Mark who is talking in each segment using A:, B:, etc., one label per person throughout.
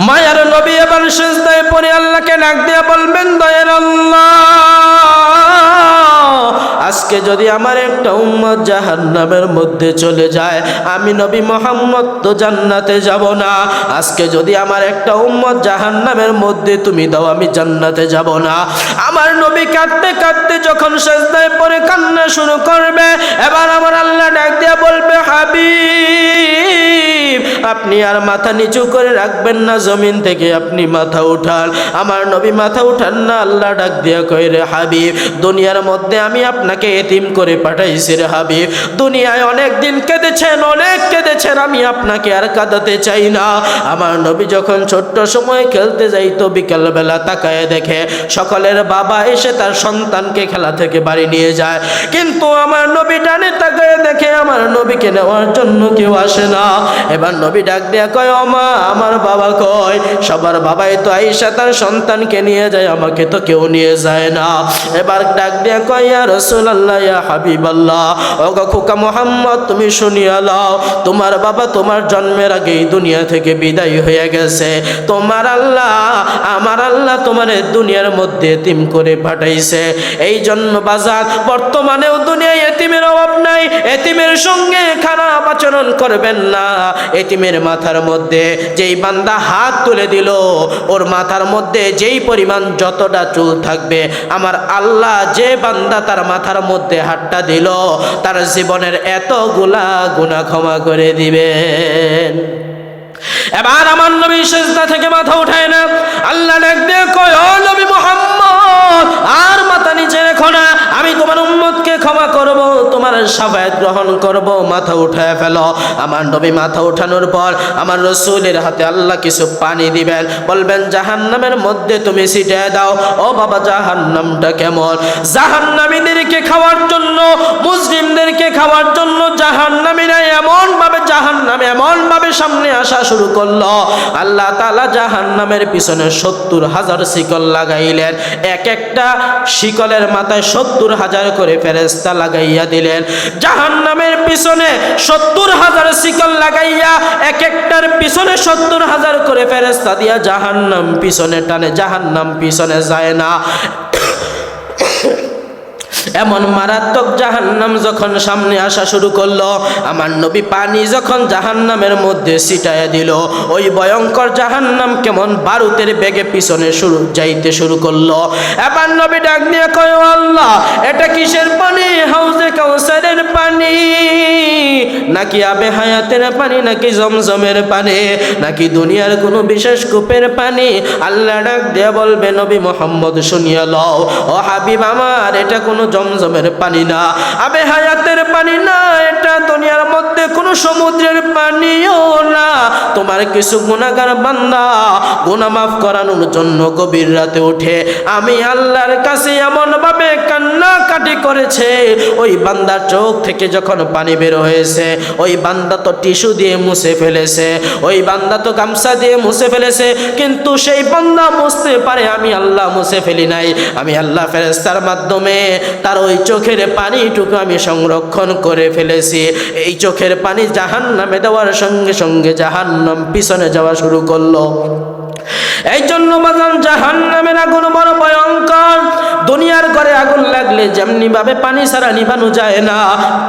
A: মায়ার নবী এবার সিজদায় পড়ে আল্লাহকে ডাক দিয়ে বলবেন, দয়ার আল্লাহ, আজকে যদি আমার একটা উম্মত জাহান্নামের মধ্যে চলে যায়, আমি নবী মুহাম্মদ তো জান্নাতে যাব না। আজকে যদি আমার একটা উম্মত জাহান্নামের মধ্যে তুমি দাও, আমি জান্নাতে যাব না। আমার নবী কাঁদতে কাঁদতে যখন সিজদায় পড়ে কান্না শুরু করবে, এবার আমার আল্লাহ ডাক দিয়ে বলবে, হাবিব, আপনি আর মাথা নিচু করে রাখবেন না, জমিন থেকে আপনি মাথা উঠান। আমার নবী মাথা উঠান না। আল্লাহ ডাক দিয়া কয়, রে হাবিব, দুনিয়ার মধ্যে আমি আপনাকে এতিম করে পাঠাইছি রে হাবিব। দুনিয়ায় অনেক দিন কেঁদেছেন, অনেক কেঁদেছেন, আমি আপনাকে আর কাঁদাতে চাই না। আমার নবী যখন ছোট্ট সময় খেলতে যাইতো, বিকালবেলা তাকায় দেখে সকলের বাবা এসে তার সন্তানকে খেলা থেকে বাড়ি নিয়ে যায়, কিন্তু আমার নবী ডানে তাকায় দেখে আমার নবীকে নেওয়ার জন্য কেউ আসে না। এবার নবী ডাক দেয়া কয়, ও মা, আমার বাবা কয়? সবার বাবাই তো আয়েশা তার সন্তানকে নিয়ে যায়, আমাকে তো কেউ নিয়ে যায় না। এবার ডাক দেয়া কয়, ইয়া রাসূলুল্লাহ, ইয়া হাবিবাল্লাহ, ও গো খোকা মুহাম্মদ, তুমি শুনিয়া লও, তোমার বাবা তোমার জন্মের আগেই দুনিয়া থেকে বিদায় হয়ে গেছে। তোমার আল্লাহ, আমার আল্লাহ তোমার দুনিয়ার মধ্যে এতিম করে পাঠাইছে। এই জন্য বাজার বর্তমানেও দুনিয়ায় এতিমের অভাব নাই। এতিমের সঙ্গে খারাপ আচরণ করবেন না। এতিমের মাথার মধ্যে যেই বান্দা হাত তুলে দিল, ওর মাথার মধ্যে যেই পরিমাণ যতটা চুল থাকবে, আমার আল্লাহ যে বান্দা তার মাথার মধ্যে হাতটা দিল, তার জীবনের এতগুলা গুনাহ ক্ষমা করে দিবেন। এবার আমার নবী সিজদা থেকে মাথা উঠায় না। আল্লাহ ডাক দিয়ে কয়, ও নবী মুহাম্মদ, আর মাথা নিচে রেখো না, আমি তোমার উম্মতকে ক্ষমা করব, তোমার শাফায়াত গ্রহণ করব, মাথা উঠায় ফেলো। আমার নবী মাথা উঠানোর পর আমার রাসূলের হাতে আল্লাহ কিছু পানি দিবেন, বলবেন, জাহান্নামের মধ্যে তুমি ছিটিয়ে দাও। ও বাবা, জাহান্নামটা কেমন? জাহান্নামীদেরকে খাওয়ার জন্য, মুসলিমদেরকে খাওয়ার জন্য জাহান্নামীরা জাহান্নামে এমন ভাবে সামনে আসা শুরু করলো, আল্লাহ তাআলা জাহান্নামের পিছনে ৭০,০০০ শিকল লাগাইলেন। এক একটা শিকলের মাথায় ৭০,০০০ করে ফেরেশতা লাগাইয়া দিলেন। জাহান্নামের পিছনে ৭০,০০০ শিকল লাগাইয়া এক একটার পিছনে ৭০,০০০ করে ফেরেশতা দিয়া জাহান্নাম পিছনে টানে, জাহান্নাম পিছনে যায় না। এমন মারাত্মক জাহান্নাম যখন সামনে আসা শুরু করলো, আমার নবী পানি যখন জাহান্নামের মধ্যে ছিটাইয়া দিল, ওই ভয়ঙ্কর জাহান্নাম কেমন বারুদের বেগে পিছনে যাইতে শুরু করলো। এবার নবী ডাক দিয়ে কয়, ও আল্লাহ, এটা কিসের পানি? হাউজে কাউসারের পানি, নাকি আবে হায়াতের পানি, নাকি জমজমের পানি, নাকি দুনিয়ার কোনো বিশেষ কূপের পানি? আল্লাহ ডাক দিয়ে বলবে, নবী মুহাম্মদ শুনিয়া লও, ও হাবিব আমার, এটা কোনো জমজমের পানি না, আবে হায়াতের পানি না, এটা দুনিয়ার মধ্যে কোনো সমুদ্রের পানিও না। তোমার কিছু গুনাহগার বান্দা গুনাহ মাফ করানোর জন্য গভীর রাতে উঠে আমি আল্লাহর কাছে এমন ভাবে কান্নাকাটি করেছে, ওই বান্দার চোখ থেকে যখন পানি বের হয়েছে, ওই বান্দা তো টিস্যু দিয়ে মুছে ফেলেছে, ওই বান্দা তো গামছা দিয়ে মুছে ফেলেছে, কিন্তু সেই বান্দা মুছতে পারে, আমি আল্লাহ মুছে ফেলি নাই। আমি আল্লাহ ফেরেশতার মাধ্যমে তার ওই চোখের পানিটুকু আমি সংরক্ষণ করে ফেলেছি। এই চোখের পানি জাহান্নামে দেওয়ার সঙ্গে সঙ্গে জাহান্নাম পিছনে যাওয়া শুরু করলো। এই জন্য বাজান, জাহান্নামের আগুন বড় ভয়ঙ্কর। দুনিয়ার ঘরে আগুন লাগলে যেমনি ভাবে পানি ছাড়া নিভানো যায় না,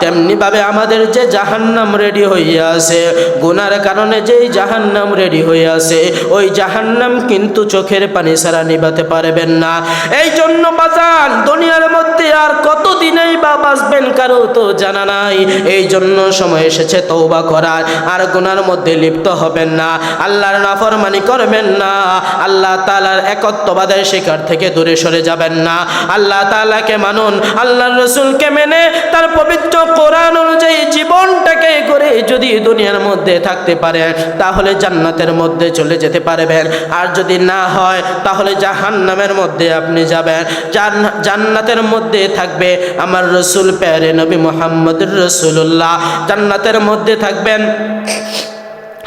A: তেমনি ভাবে আমাদের যে জাহান্নাম রেডি হইয়া আছে, গুনার কারণে যেই জাহান্নাম রেডি হইয়া আছে, ওই জাহান্নাম কিন্তু চোখের পানি ছাড়া নিভাতে পারবেন না। এই জন্য বাজান, দুনিয়ার মধ্যে আর কতদিনই বা বাঁচবেন কারো তো জানা নাই। এই জন্য সময় এসেছে তওবা করার, আর গুনার মধ্যে লিপ্ত হবেন না, আল্লাহর নাফরমানি করবেন না, আল্লাহ তাআলার একত্ববাদের শিকার থেকে দূরে সরে যাবেন না। আল্লাহ তাআলাকে মানুন, আল্লাহর রাসূলকে মেনে তার পবিত্র কোরআন অনুযায়ী জীবনটাকে করে যদি দুনিয়ার মধ্যে থাকতে পারেন, তাহলে জান্নাতের মধ্যে চলে যেতে পারবেন। আর যদি না হয়, তাহলে জাহান্নামের মধ্যে আপনি যাবেন। জান্নাতের মধ্যে থাকবে আমার রাসূল প্যারে নবী মুহাম্মদুর রাসূলুল্লাহ, জান্নাতের মধ্যে থাকবেন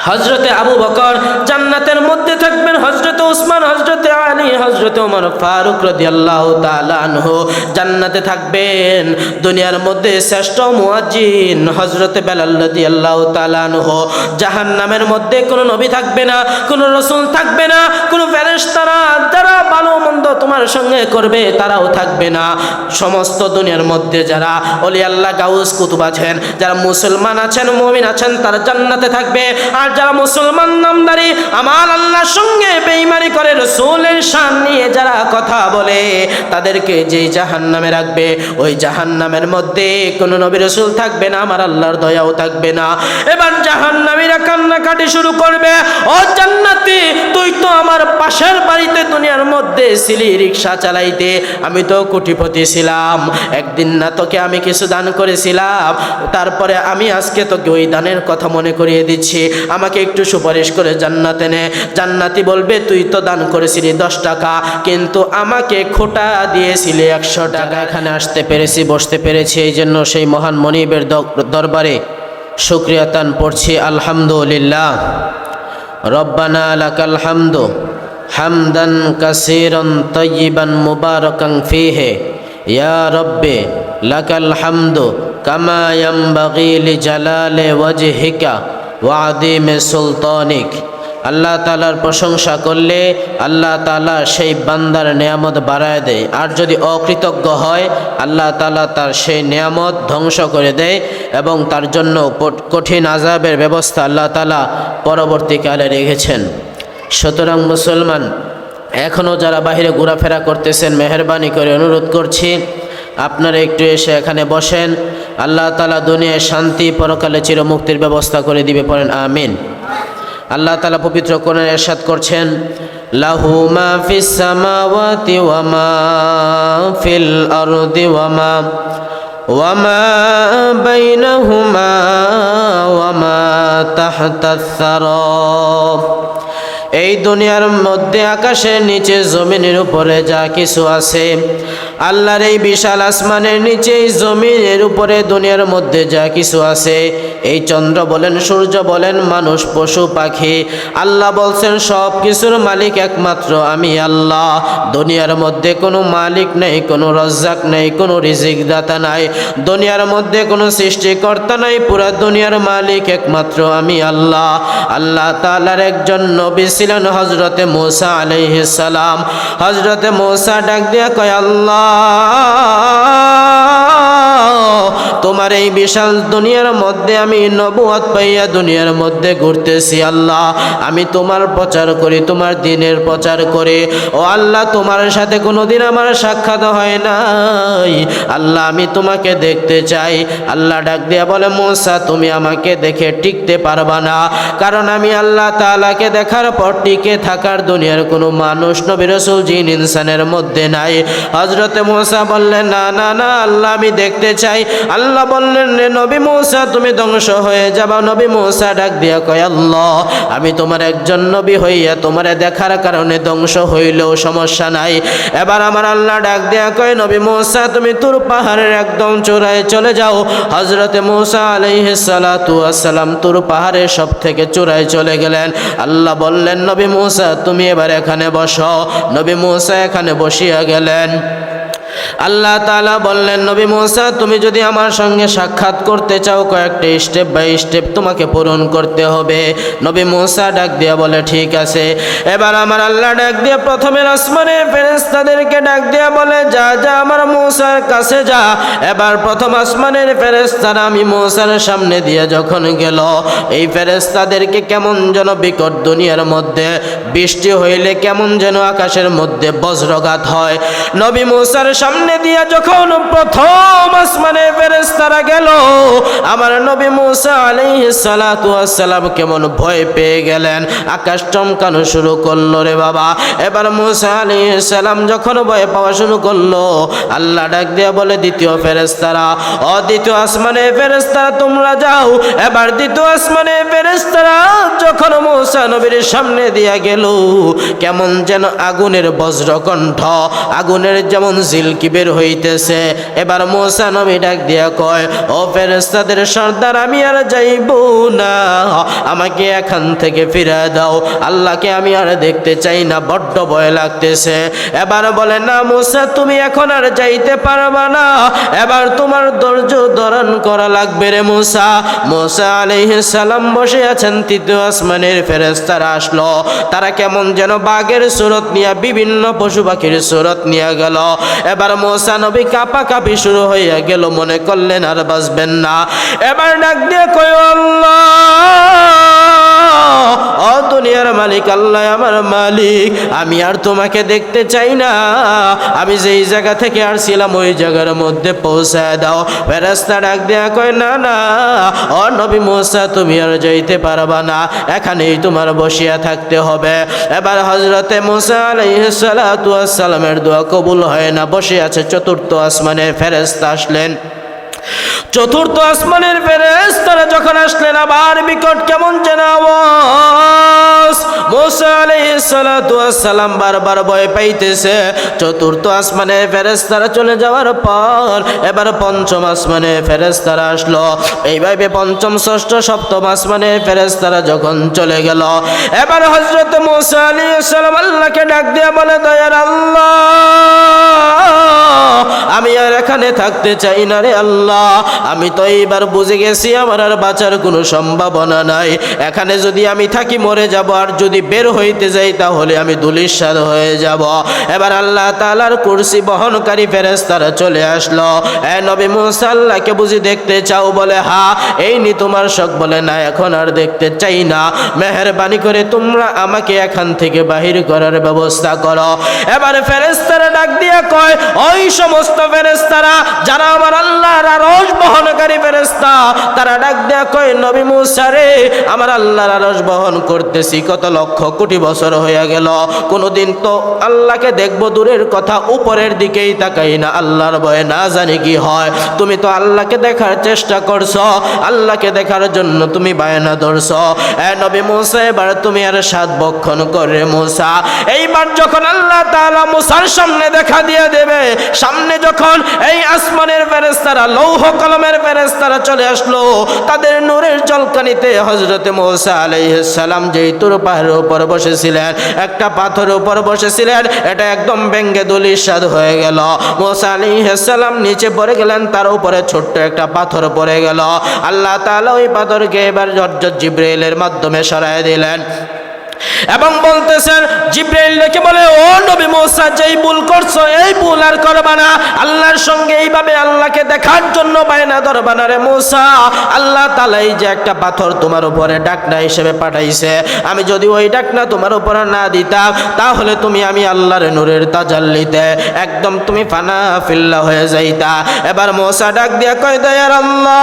A: হযরতে আবু বকর, জান্নাতের মধ্যে থাকবেন হযরতে উসমান, হযরতে আলী, হযরতে হযরত ওমর ফারুক রাদিয়াল্লাহু তাআলা আনহু জান্নাতে থাকবেন। দুনিয়ার মধ্যে শ্রেষ্ঠ মুয়াজ্জিন হযরত বেলাল রাদিয়াল্লাহু তাআলা আনহু। জাহান্নামের মধ্যে কোনো নবী থাকবে না, কোনো রাসূল থাকবে না, কোনো ফেরেশতারা যারা ভালো মন্দ তোমার সঙ্গে করবে তারাও থাকবে না। সমস্ত দুনিয়ার মধ্যে যারা ওলি আল্লাহ গাউস কুতুব আছেন, যারা মুসলমান আছেন, মুমিন আছেন, তারা জান্নাতে থাকবে। আর যারা মুসলমান নামদারি আমার আল্লাহর সঙ্গে বেঈমানি করে রাসূলের শান নিয়ে যারা কথা বলে তাদেরকে যেই জাহান্নামে রাখবে, ওই জাহান্নামের মধ্যে কোনো নবী রাসূল থাকবে না, আমার আল্লাহর দয়াও থাকবে না। এবার জাহান্নামীরা কান্নাকাটি শুরু করবে, ও জান্নাতি তুই তো আমার পাশের বাড়িতে দুনিয়ার মধ্যে ছিলি রিকশা চালাইতে, আমি তো কোটিপতি ছিলাম, একদিন না তোকে আমি কিছু দান করেছিলাম, তারপরে আমি আজকে তোকে ওই দানের কথা মনে করিয়ে দিচ্ছি, আমাকে একটু সুপারিশ করে জান্নাতে নে। জান্নাতি বলবে তুই তো দান করেছিলি 10 টাকা, কিন্তু আমাকে খোটা দিয়েছিলি 100 টাকা। এখানে আসতে পেরেছি, বসতে পেরেছি, এই জন্য সেই মহান মনিবের দরবারে শুকরিয়া তান পড়ছি আলহামদুলিল্লাহ। রব্বানা লাকাল হামদু হামদান কাসীরান তাইয়িবান মুবারাকান ফীহি ইয়া রব্বি লাকাল হামদু কামা ইয়ানবাগি লিজালালি ওয়াজহিকা ওয়া আযীমি সুলতানিক। আল্লাহ তাআলার প্রশংসা করলে আল্লাহ তাআলা সেই বান্দার নেয়ামত বাড়ায় দেয়, আর যদি অকৃতজ্ঞ হয় আল্লাহ তাআলা তার সেই নেয়ামত ধ্বংস করে দেয় এবং তার জন্য কঠিন আযাবের ব্যবস্থা আল্লাহ তাআলা পরবর্তীকালে রেখেছেন। সুতরাং মুসলমান এখনও যারা বাইরে ঘোরাফেরা করতেছেন, মেহেরবানি করে অনুরোধ করছি আপনারা একটু এসে এখানে বসেন। আল্লাহ তাআলা দুনিয়ায় শান্তি, পরকালে চিরমুক্তির ব্যবস্থা করে দিবে, পড়েন আমিন। আল্লাহ তাআলা পবিত্র কোরআনে ইরশাদ করছেন, লাহু মা ফিস সামাওয়াতি ওয়া মা ফিল আরদি ওয়া মা বাইনাহুমা ওয়া মা তাহতাস সারা। এই দুনিয়ার মধ্যে, আকাশের নিচে, জমিনের উপরে যা কিছু আছে, আল্লাহর এই বিশাল আসমানের নিচে, জমিনের উপরে, দুনিয়ার মধ্যে যা কিছু আছে, এই চন্দ্র বলেন, সূর্য বলেন, মানুষ, পশু পাখি, আল্লাহ বলছেন সব কিছুর মালিক একমাত্র আমি আল্লাহ। দুনিয়ার মধ্যে কোনো মালিক নেই, কোনো রজ্জাক নেই, কোনো রিজিক দাতা নাই, দুনিয়ার মধ্যে কোনো সৃষ্টিকর্তা নাই, পুরা দুনিয়ার মালিক একমাত্র আমি আল্লাহ। আল্লাহ তাআলার একজন নবী ছিলেন হযরতে মূসা আলাইহিস সালাম। হযরতে মূসা ডাক দিয়া কয়, আল্লাহ তোমার এই বিশাল দুনিয়ার মধ্যে আমি নবুয়ত পাইয়া দুনিয়ার মধ্যে ঘুরতেছি, আল্লাহ আমি তোমার প্রচার করি, তোমার দ্বীনের প্রচার করি, ও আল্লাহ তোমার সাথে কোনোদিন আমার সাক্ষাৎ হয় নাই, আল্লাহ আমি তোমাকে দেখতে চাই। আল্লাহ ডাক দিয়া বলে, মূসা তুমি আমাকে দেখে টিকতে পারবা না, কারণ আমি আল্লাহ তাআলাকে দেখার পর টিকে থাকার দুনিয়ার কোনো মানুষ, নবী রাসূল, জিন ইনসানের মধ্যে নাই। হযরতে মূসা বললেন, না না না আল্লাহ আমি দেখতে চাই। আল্লাহ বললেন, নবী মূসা তুমি ধ্বংস হয়ে যাবা। নবী মূসা ডাক দিয়া কয়, আল্লাহ আমি তোমার একজন নবী হইয়া তোমার দেখার কারণে ধ্বংস হইলেও সমস্যা নাই। এবার আমার আল্লাহ ডাক দিয়া কয়, নবী মূসা তুমি তুর পাহাড়ের একদম চূড়ায় চলে যাও। হযরতে মূসা আলাইহিস সালাতু ওয়াস সালাম তুর পাহাড়ের সব থেকে চূড়ায় চলে গেলেন। আল্লাহ বললেন, নবী মূসা তুমি এবার এখানে বসো। নবী মূসা এখানে বসিয়া গেলেন। আল্লাহ তাআলা বললেন, নবী মূসা তুমি যদি আমার সঙ্গে সাক্ষাৎ করতে চাও কয়েকটা স্টেপ বাই স্টেপ তোমাকে পূরণ করতে হবে। নবী মূসা ডাক দিয়া বলে, ঠিক আছে। এবার আমার আল্লাহ ডাক দিয়া প্রথমের আসমানে ফেরেশতাদেরকে ডাক দিয়া বলে, যা যা আমার মূসার কাছে যা। এবার প্রথম আসমানের ফেরেশতারা আমি মূসার সামনে দিয়ে যখন গেল, এই ফেরেশতাদেরকে কেমন যেন বিকট দুনিয়ার মধ্যে বৃষ্টি হইলে কেমন যেন আকাশের মধ্যে বজ্রঘাত হয়। নবী মূসার সামনে দিয়া যখন প্রথম আসমানে ফেরেশতারা গেল, আমার নবী মূসা আলাইহিস সালাতু ওয়াস সালাম কেমন ভয় পেয়ে গেলেন, আকাশ চমকানো শুরু করলো রে বাবা। এবার মূসা আলাইহিস সালাম যখন ভয় পাওয়া শুরু করলো, আল্লাহ ডাক দিয়া বলে, দ্বিতীয় ফেরেশতারা, ও দ্বিতীয় আসমানে ফেরেশতারা তোমরা যাও। এবার দ্বিতীয় আসমানে ফেরেশতারা যখন মূসা নবীর সামনে দিয়া গেল, কেমন যেন আগুনের বজ্রকণ্ঠ, আগুনের যেমন জিল সিলকি বের হইতেছে। এবার মূসা নবী ডাক দিয়া কয়, ও ফেরেশতাদের সর্দার, আমি আর যাইব না, আমাকে এখান থেকে ফিরে দাও, আল্লাহকে আমি আর দেখতে চাই না, বড্ড ভয় লাগতেছে। এবার বলে, না মূসা, তুমি এখন আর যাইতে পারবা না, এবার তোমার ধৈর্য ধারণ করা লাগবে রে মূসা। মূসা আলাইহিস সালাম বসে আছেন, তৃতীয় আসমানের ফেরেশতারা আসলো। তারা কেমন যেন বাঘের সুরত নিয়ে, বিভিন্ন পশু পাখির সুরত নিয়ে গেল। এবার মূসা নবী কাঁপাকাঁপি শুরু হইয়া গেল, মনে করলেন আর বাঁচবেন না। এবার ডাক দিয়ে কই, আল্লাহ, ও দুনিয়ার মালিক আল্লাহ, আমার মালিক, আমি আর তোমাকে দেখতে চাই না, আমি যেই জায়গা থেকে আসছিলাম ওই জায়গার মধ্যে পৌঁছায় দাও। ফেরেশতা ডাক দেয়া কয়, না না, ও নবী মূসা, তুমি আর যাইতে পারবা না, এখানেই তোমার বসিয়া থাকতে হবে। এবার হযরতে মূসা আলাইহিস সালাতু ওয়াস সালামের দোয়া কবুল হয় না, বসে আছে। চতুর্থ আসমানের ফেরেশতা আসলেন। চতুর্থ আসমানের ফেরেশতারা যখন আসলেন, আবার বিকট কেমন যেন আওয়াজ। মূসা আলাইহিস সালাতু ওয়াস সালাম বারবার ভয় পাইতেছে। চতুর্থ আসমানের ফেরেশতারা চলে যাওয়ার পর এবার পঞ্চম আসমানের ফেরেশতারা আসলো। এইভাবে পঞ্চম, ষষ্ঠ, সপ্তম আসমানের ফেরেশতারা যখন চলে গেল, এবার হযরত মূসা আলাইহিস সালাম আল্লাহকে ডাক দিয়ে বলে, দয়ার আল্লাহ, আমি আর এখানে থাকতে চাই না রে আল্লাহ, আমি তো এইবার বুঝে গেছি আমার আর বাঁচার কোনো সম্ভাবনা নাই, এখানে যদি আমি থাকি মরে যাব, আর যদি বের হইতে যাই তাহলে আমি ধূলিসাৎ হয়ে যাব। এবার আল্লাহ তাআলার কুরসি বহনকারী ফেরেশতারা চলে আসলো। এ নবী মূসা, আল্লাহকে বুঝি দেখতে চাও? বলে, হ্যাঁ। এই নি তোমার শখ? বলে, না, এখন আর দেখতে চাই না, মেহেরবানি করে তোমরা আমাকে এখান থেকে বাহির করার ব্যবস্থা করো। এবার ফেরেশতারা ডাক দিয়া কয়, ওই সমস্ত ফেরেশতারা যারা আমার আল্লাহর আরশ বহনকারী ফেরেশতা, তারা ডাক দেয়া কয়, নবী মূসা রে, আমার আল্লাহর আরশ বহন করতেছি কত লক্ষ কোটি বছর হয়ে গেল, কোনোদিন তো আল্লাহকে দেখবো দূরের কথা, উপরের দিকেই তাকাই না, আল্লাহর ভয়ে না জানি কি হয়। তুমি তো আল্লাহকে দেখার চেষ্টা করছো, আল্লাহকে দেখার জন্য তুমি বায়না ধরছো। এ নবী মূসা, এবার তুমি আর সাত বক্ষণ করে মূসা। এইবার যখন আল্লাহ তাআলা মূসার সামনে দেখা দিয়ে দেবে, সামনে যখন এই আসমানের ফেরেশতারা, লৌহ কলমের ফেরেশতারা চলে আসলো, তাদের নূরের ঝলকানিতে হযরতে মূসা আলাইহিস সালাম যেই তুর পাহাড়ের উপর বসেছিলেন, একটা পাথরের উপর বসেছিলেন, এটা একদম ভেঙ্গে ধূলিসাৎ হয়ে গেল। মূসা আলাইহিস সালাম নিচে পড়ে গেলেন, তার উপরে ছোট্ট একটা পাথর পড়ে গেল। আল্লাহ তাআলা ওই পাথরকে এবার হযরত জিবরাইলের মাধ্যমে সরায় দিলেন এবং বলতেছেন, জিবরাইল ডেকে বলে, ও নবী মূসা, যেই ভুল করছো এই ভুল আর করবা না, আল্লাহর সঙ্গে এইভাবে আল্লাহকে দেখার জন্য বায়না ধরবা না রে মূসা। আল্লাহ তাআলা এই যে একটা পাথর তোমার উপরে ডাকনা হিসেবে পাঠাইছে, আমি যদি ওই ডাকনা তোমার উপরে না দিতাম, তাহলে তুমি আমি আল্লাহর নূরের তাজাল্লিতে একদম তুমি ফানা ফিল্লা হয়ে যাইতা। এবার মূসা ডাক দিয়া কয়, দয়ার আল্লাহ,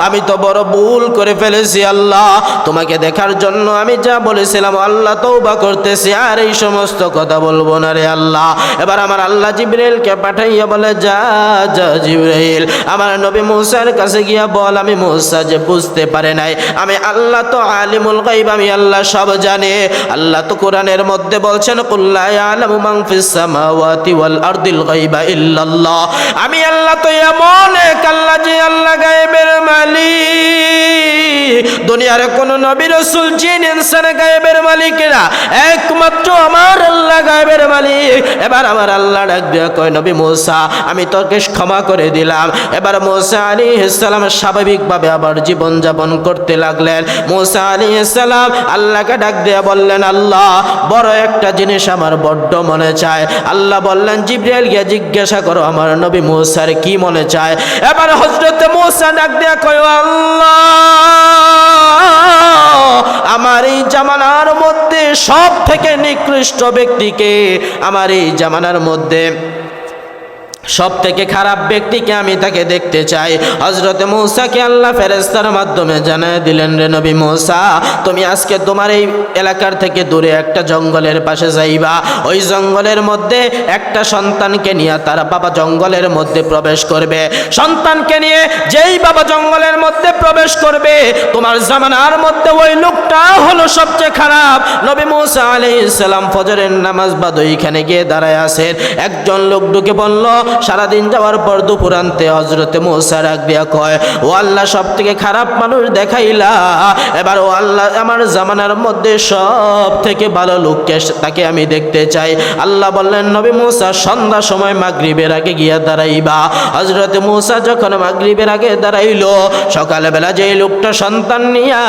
A: আমি তো বড় ভুল করে ফেলেছি আল্লাহ, তোমাকে দেখার জন্য আমি যা বলেছিলাম আল্লাহ, তওবা করতেছি, আর এই সমস্ত কথা বলবো না রে আল্লাহ। এবার আমার আল্লাহ জিবরাইলকে পাঠাইয়া বলে, যা যা জিবরাইল, আমার নবী মূসার কাছে গিয়া বল, আমি মূসা যে বুঝতে পারে নাই, আমি আল্লাহ তো আলিমুল গায়ব, আমি আল্লাহ সব জানে। আল্লাহ তো কোরআনের মধ্যে বলছেন, কুল লা ইয়ালামু মান ফিস সামাওয়াতি ওয়াল আরদিল গায়বা ইল্লাল্লাহ, আমি আল্লাহ তো এমন এক আল্লাহ যে আল্লাহ গায়বের মালিক। দুনিয়ার কোন নবী রাসূল জিন ইনসান গায়বের মালিক না, একমাত্র আমার আল্লাহ গায়বের মালিক। এবার আমার আল্লাহ ডাক দিয়া কয়, নবী মূসা, আমি তোকে ক্ষমা করে দিলাম। এবার মূসা আলাইহিস সালাম স্বাভাবিকভাবে আবার জীবন যাপন করতে লাগলেন। মূসা আলাইহিস সালাম আল্লাহকে ডাক দিয়া বললেন, আল্লাহ, বড় একটা জিনিস আমার বড্ড মনে চায়। আল্লাহ বললেন, জিবরাইল গিয়ে জিজ্ঞাসা করো আমার নবী মূসার কি মনে চায়। এবার হযরত মূসা ডাক দিয়া কয়, আল্লাহ, আমার এই জামানার মধ্যে সব থেকে নিকৃষ্ট ব্যক্তিকে আমার এই জামানার মধ্যে সব থেকে খারাপ ব্যক্তিকে আমি তাকে দেখতে চাই। হযরত মূসাকে আল্লাহ ফেরেশতার মাধ্যমে জানিয়ে দিলেন, রে নবী মূসা, তুমি আজকে তোমার এই এলাকার থেকে দূরে একটা জঙ্গলের পাশে যাইবা। ওই জঙ্গলের মধ্যে একটা সন্তানকে নিয়ে তার বাবা জঙ্গলের মধ্যে প্রবেশ করবে। সন্তানকে নিয়ে যেই বাবা জঙ্গলের মধ্যে প্রবেশ করবে, তোমার জামানার মধ্যে ওই লোকটা হলো সবচেয়ে খারাপ। নবী মূসা আলাইহিস সালাম ফজরের নামাজ বাদ ওইখানে গিয়ে দাঁড়ায় আছেন। একজন লোক ঢুকে বলল, সারাদিন যাওয়ার পর দুপুরান্তে হযরত মূসা ডাক দিয়া কয়, ও আল্লাহ, সব থেকে খারাপ মানুষ দেখাইলা, এবার ও আল্লাহ আমার জামানার মধ্যে সব থেকে ভালো লোককে তাকে আমি দেখতে চাই। আল্লাহ বললেন, নবী মূসা সন্ধ্যা সময় মাগরিবের আগে গিয়া দাঁড়াইবা। হযরত মূসা যখন মাগরিবের আগে দাঁড়াইলো, সকালবেলা যেই লোকটা সন্তান নিয়া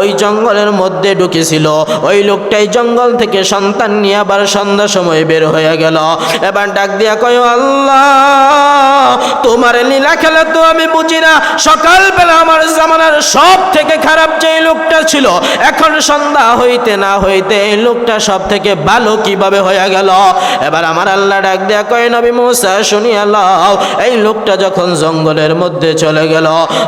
A: ওই জঙ্গলের মধ্যে ঢুকেছিল, ওই লোকটাই জঙ্গল থেকে সন্তান নিয়ে আবার সন্ধ্যা সময় বের হয়ে গেল। এবার ডাক দিয়া কয়, আল্লাহ, তোমার লীলা খেলা তো আমি বুঝি না। সকালবেলা আমার জামানার সব থেকে খারাপ যে লোকটা ছিল, এখন সন্ধ্যা হইতে না হইতে এই লোকটা সব থেকে ভালো কিভাবে হয়ে গেল? এবার আমার আল্লাহ ডাক দেয়া কয়, নবী মূসা শুনিয়া লও, এই লোকটা যখন জঙ্গলের মধ্যে চলে গেল,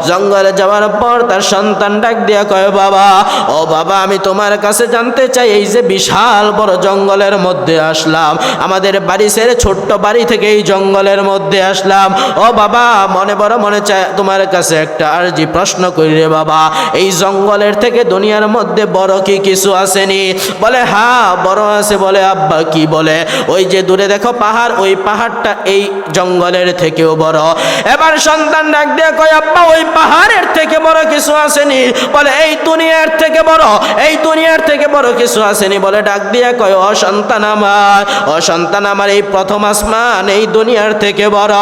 A: জঙ্গলে যাওয়ার পর তার সন্তান ডাক দিয়া কয়, বাবা, ও বাবা, আমি তোমার কাছে জানতে চাই, এই যে বিশাল বড় জঙ্গলের মধ্যে আসলাম, আমাদের বাড়ি ছেড়ে ছোট্ট বাড়ি থেকে এই জঙ্গলের মধ্যে আসলাম, ও বাবা, মনে চায় তোমার কাছে একটা আরজি প্রশ্ন করি রে বাবা, এই জঙ্গলের থেকে দুনিয়ার মধ্যে বড় কি কিছু আসেনি? বলে, হ্যাঁ বড় আছে। বলে, আব্বা কি? বলে, ওই যে দূরে দেখো পাহাড়, ওই পাহাড়টা এই জঙ্গলের থেকেও বড়। এবার সন্তান ডাক দিয়ে কয়, আব্বা, ওই পাহাড়ের থেকে বড় কিছু আসেনি? বলে, এই দুনিয়ার থেকে বড়, এই দুনিয়ার থেকে বড় কিছু আসেনি। বলে, ডাক দিয়ে কয়, ও সন্তান আমার, ও সন্তান আমার, এই প্রথম আসমান এই দুনিয়ার থেকে বড়।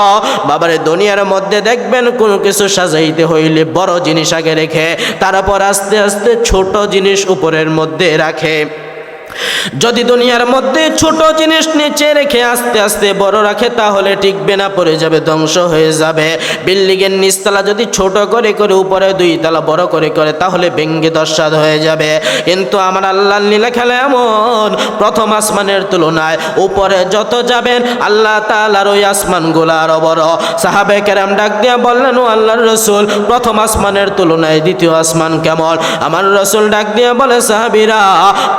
A: বাবারে, দুনিয়ার মধ্যে দেখবেন কোনো কিছু সাজাইতে হইলে বড় জিনিস আগে রেখে তারপর আস্তে আস্তে ছোট জিনিস উপরের মধ্যে রাখে। যদি দুনিয়ার মধ্যে ছোট জিনিস নিচে রেখে আস্তে আস্তে বড় রাখে, তাহলে টিকবে না, পড়ে যাবে, ধ্বংস হয়ে যাবে। বিল্ডিংয়ের নিচতলা যদি ছোট করে করে উপরে 2 তলা বড় করে করে, তাহলে ভেঙ্গে দশাদ হয়ে যাবে। কিন্তু আমার আল্লাহর লীলা খেলা এমন, প্রথম আসমানের তুলনায় উপরে যত যাবেন, আল্লাহ তাআলার ওই আসমানগুলো আরো বড়। সাহাবে কেরাম ডাক দিয়া বললেন, ও আল্লাহর রাসূল, প্রথম আসমানের তুলনায় দ্বিতীয় আসমান কেমন? আমার রাসূল ডাক দিয়া বলে, সাহাবীরা,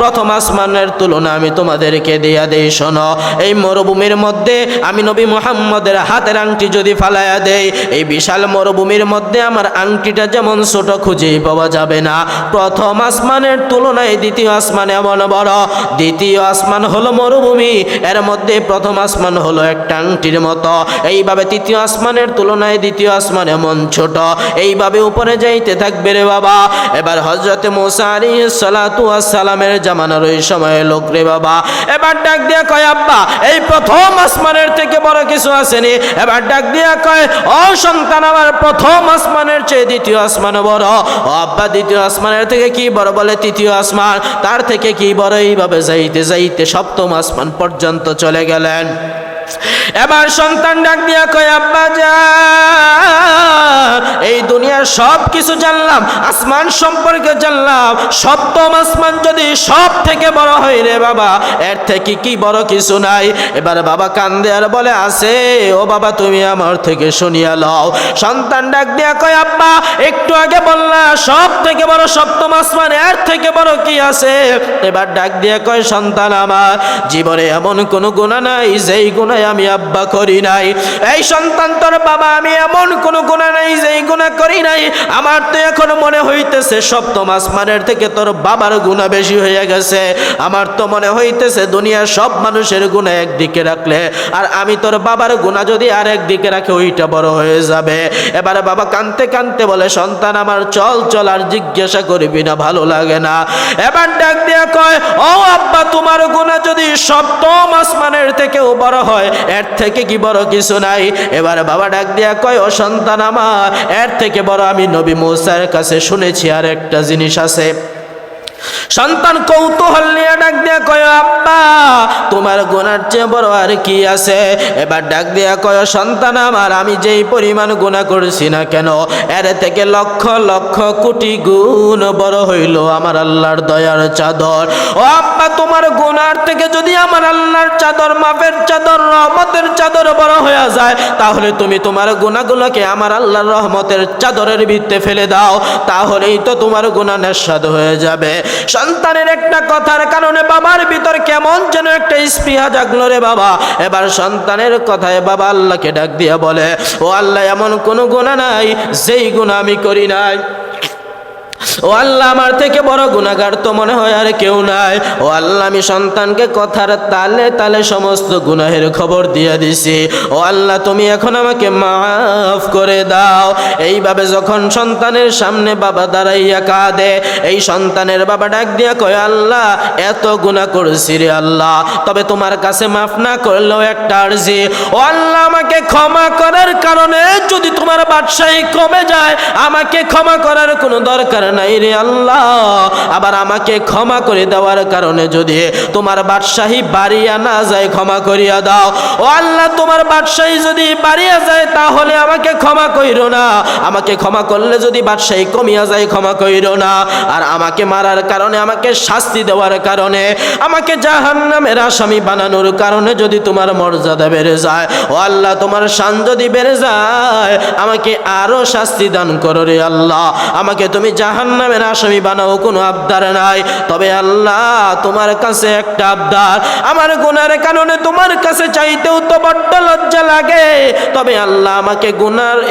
A: প্রথম আসমানের তুলনা আমি তোমাদেরকে দিয়া দেই, শোনো। এই মরুভূমির মধ্যে আমি নবী মুহাম্মদের হাতের আংটি যদি ফালাইয়া দেই, এই বিশাল মরুভূমির মধ্যে আমার আংটিটা যেমন ছোট খুঁজেই পাওয়া যাবে না। প্রথম আসমানের তুলনায় দ্বিতীয় আসমান এমন বড়। দ্বিতীয় আসমান হলো মরুভূমি, এর মধ্যে প্রথম আসমান হলো একটা আংটির মতো। এইভাবে তৃতীয় আসমানের তুলনায় দ্বিতীয় আসমান এমন ছোট। এইভাবে উপরে যাইতে থাকবে রে বাবা। এবার হযরত মূসা আলাইহিস সালাতু ওয়াস সালামের জামানার ওই সময়ে লোক রে বাবা, এবার ডাক দিয়া কয়, আব্বা, এই প্রথম আসমানের থেকে বড় কিছু আসেনি? এবার ডাক দিয়া কয়, ও সন্তান আমার, প্রথম আসমানের চেয়ে দ্বিতীয় আসমান বড়। ও আব্বা, দ্বিতীয় আসমানের থেকে কি বড়? বলে, তৃতীয় আসমান, তার থেকে কি বড়? এইভাবে যাইতে যাইতে সপ্তম আসমান পর্যন্ত চলে গেলেন। এবার সন্তান ডাক দিয়া কয়, আব্বা জান, এই দুনিয়ার সব কিছু জানলাম, আসমান সম্পর্কে জানলাম, সপ্তম আসমান যদি সব থেকে বড় হয় রে বাবা, এর থেকে কি বড় কিছু নাই? এবার বাবা কান্দে আর বলে, আছে। ও বাবা, তুমি আমার থেকে শুনিয়া লও। সন্তান ডাক দিয়া কয়, আব্বা, একটু আগে বললা সব থেকে বড় সপ্তম আসমান, এর থেকে বড় কি আছে? এবার ডাক দিয়া কয়, সন্তান আমার, জীবনে এমন কোনো গুনাহ নাই যেই গুনাহ আমি আব্বা করি নাই। এই সন্তান, তোর বাবা, আমি এমন কোনো গুনাহ নাই যেই গুনাহ করি নাই। আমার তো এখন মনে হইতেছে সপ্তম আসমানের থেকে তোর বাবার গুনাহ বেশি হয়ে গেছে। আমার তো মনে হইতেছে দুনিয়ার সব মানুষের গুনাহ একদিকে রাখলে আর আমি তোর বাবার গুনাহ যদি আর একদিকে রাখে, ওইটা বড় হয়ে যাবে। এবারে বাবা কাঁদতে কাঁদতে বলে, সন্তান আমার, চল চল, আর জিজ্ঞাসা করবি না, ভালো লাগে না। এবার ডাক দিয়া কয়, ও আব্বা, তোমার গুনাহ যদি সপ্তম আসমানের থেকেও বড় হয়, এর থেকে কি বড় কিছু নাই? এবার বাবা ডাক দিয়া কয়, ও সন্তান আমার, এর থেকে বড় আমি নবী মূসার কাছে শুনেছি আর একটা জিনিস আছে। সন্তান কৌতূহল নিয়ে ডাক দিয়া কয়, আব্বা তোমার গুনার চেয়ে বড় আর কি আছে? এবার ডাক দিয়া কয়, সন্তান আমার, আমি যেই পরিমাণ গুনাহ করছি না কেন, এর থেকে লক্ষ লক্ষ কোটি গুণ বড় হইল আমার আল্লাহর দয়ার চাদর। ও আব্বা, তোমার গুনার থেকে যদি আমার আল্লাহর চাদর, মাফের চাদর, রহমতের চাদর বড় হয়ে যায়, তাহলে তুমি তোমার গুনাহগুলোকে আমার আল্লাহর রহমতের চাদরের ভিতরে ফেলে দাও, তাহলেই তো তোমার গুনাহ নিঃস্বাদ হয়ে যাবে। সন্তানের একটা কথার কারণে বাবার ভিতর কেমন যেন একটা স্পৃহা জাগলো রে বাবা। এবার সন্তানের কথায় বাবা আল্লাহকে ডাক দিয়া বলে, ও আল্লাহ, এমন কোনো গুনাহ নাই যেই গুনাহ আমি করি নাই। ও আল্লাহ, আমার থেকে বড় গুনাহগার তো মনে হয় আর কেউ নাই। ও আল্লাহ, আমি সন্তানকে কথার তালে তালে সমস্ত গুনাহের খবর দিয়ে দিছি। ও আল্লাহ, তুমি এখন আমাকে মাফ করে দাও। এইভাবে যখন সন্তানের সামনে বাবা দাঁড়াইয়া কাঁদে, এই সন্তানের বাবা ডাক দিয়া কয়, আল্লাহ এত গুনাহ করছি রে আল্লাহ, তবে তোমার কাছে মাফ না করলেও একটা আরজি। ও আল্লাহ, আমাকে ক্ষমা করার কারণে যদি তোমার বাদশাহী কমে যায়, আমাকে ক্ষমা করার কোনো দরকার নাই রে আল্লাহ। আবার আমাকে ক্ষমা করে দেওয়ার কারণে যদি তোমার বাদশাহী বাড়িয়া না যায়, ক্ষমা করিয়া দাও। ও আল্লাহ, তোমার বাদশাহী যদি বাড়িয়া যায়, তাহলে আমাকে ক্ষমা কইরো না। আমাকে ক্ষমা করলে যদি বাদশাহী কমিয়া যায়, ক্ষমা কইরো না। আর আমাকে মারার কারণে, আমাকে শাস্তি দেওয়ার কারণে, আমাকে জাহান্নামের আসামি বানানোর কারণে যদি তোমার মর্যাদা বেড়ে যায়, ও আল্লাহ, তোমার শান যদি বেড়ে যায়, আমাকে আরো শাস্তি দান করো রে আল্লাহ। আমাকে তুমি জাহান্নামের আসামি বানাও, কোনো আবদার নাই। তবে আল্লাহ, তোমার কাছে একটা আবদার, আমার গুনার কারণে তোমার কাছে চাইতেও তো বড্ড লজ্জা লাগে। তবে আল্লাহ, আমাকে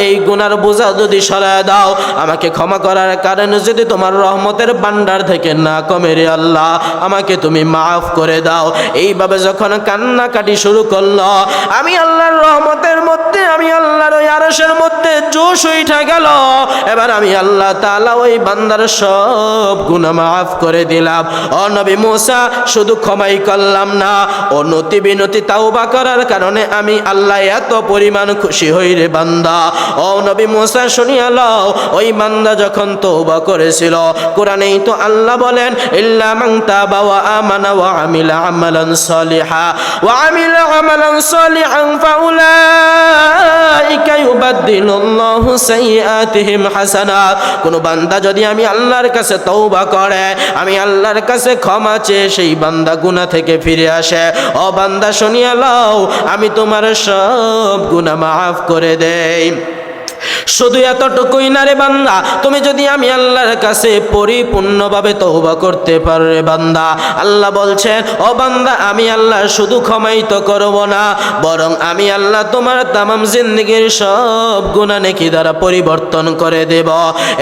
A: এই গুনার বোঝা যদি সরায় দাও, আমাকে ক্ষমা করার কারণে যদি তোমার রহমতের ভান্ডার থেকে না কমে রে আল্লাহ, আমাকে তুমি মাফ করে দাও। এইভাবে যখন কান্নাকাটি শুরু করলো, আমি আল্লাহর রহমতের মধ্যে, আমি আল্লাহর ওই আরশের মধ্যে জোশ উঠে গেল। এবার আমি আল্লাহ তাআলা ওই বান্দার সব গুনাহ মাফ করে দিলাম। ও নবী মুসা, শুধু ক্ষমাই করলাম না, অনতি বিনতি তাওবা করার কারণে আমি আল্লাহ এত পরিমাণ খুশি হই রে বান্দা। ও নবী মুসা, শুনিয়া লও, ওই বান্দা যখন তওবা করেছিল, কোরআনেই তো আল্লাহ বলেন, ইল্লা মান তাবা ওয়া আমানা ওয়া আমিলা আমালান সালিহান ফাউলাইকা ইউবাদদিলুল্লাহু সাইয়্যাতিহিম হাসানাত। কোন বান্দা যদি আমি আল্লাহর কাছে তওবা করে, আমি আল্লাহর কাছে ক্ষমা চেয়ে সেই বান্দা গুনাহ থেকে ফিরে আসে, ও বান্দা শুনিয়া লও, আমি তোমার সব গুনাহ মাফ করে দেই। শুধু এতটুকুই না রে বান্দা, তুমি যদি আমি আল্লাহর কাছে পরিপূর্ণভাবে তওবা করতে পারো রে বান্দা, আল্লাহ বলছেন, ও বান্দা, আমি আল্লাহ শুধু ক্ষমাই তো করব না, বরং আমি আল্লাহ তোমার তামাম জিন্দেগীর সব গুনাহ নেকি দ্বারা পরিবর্তন করে দেব।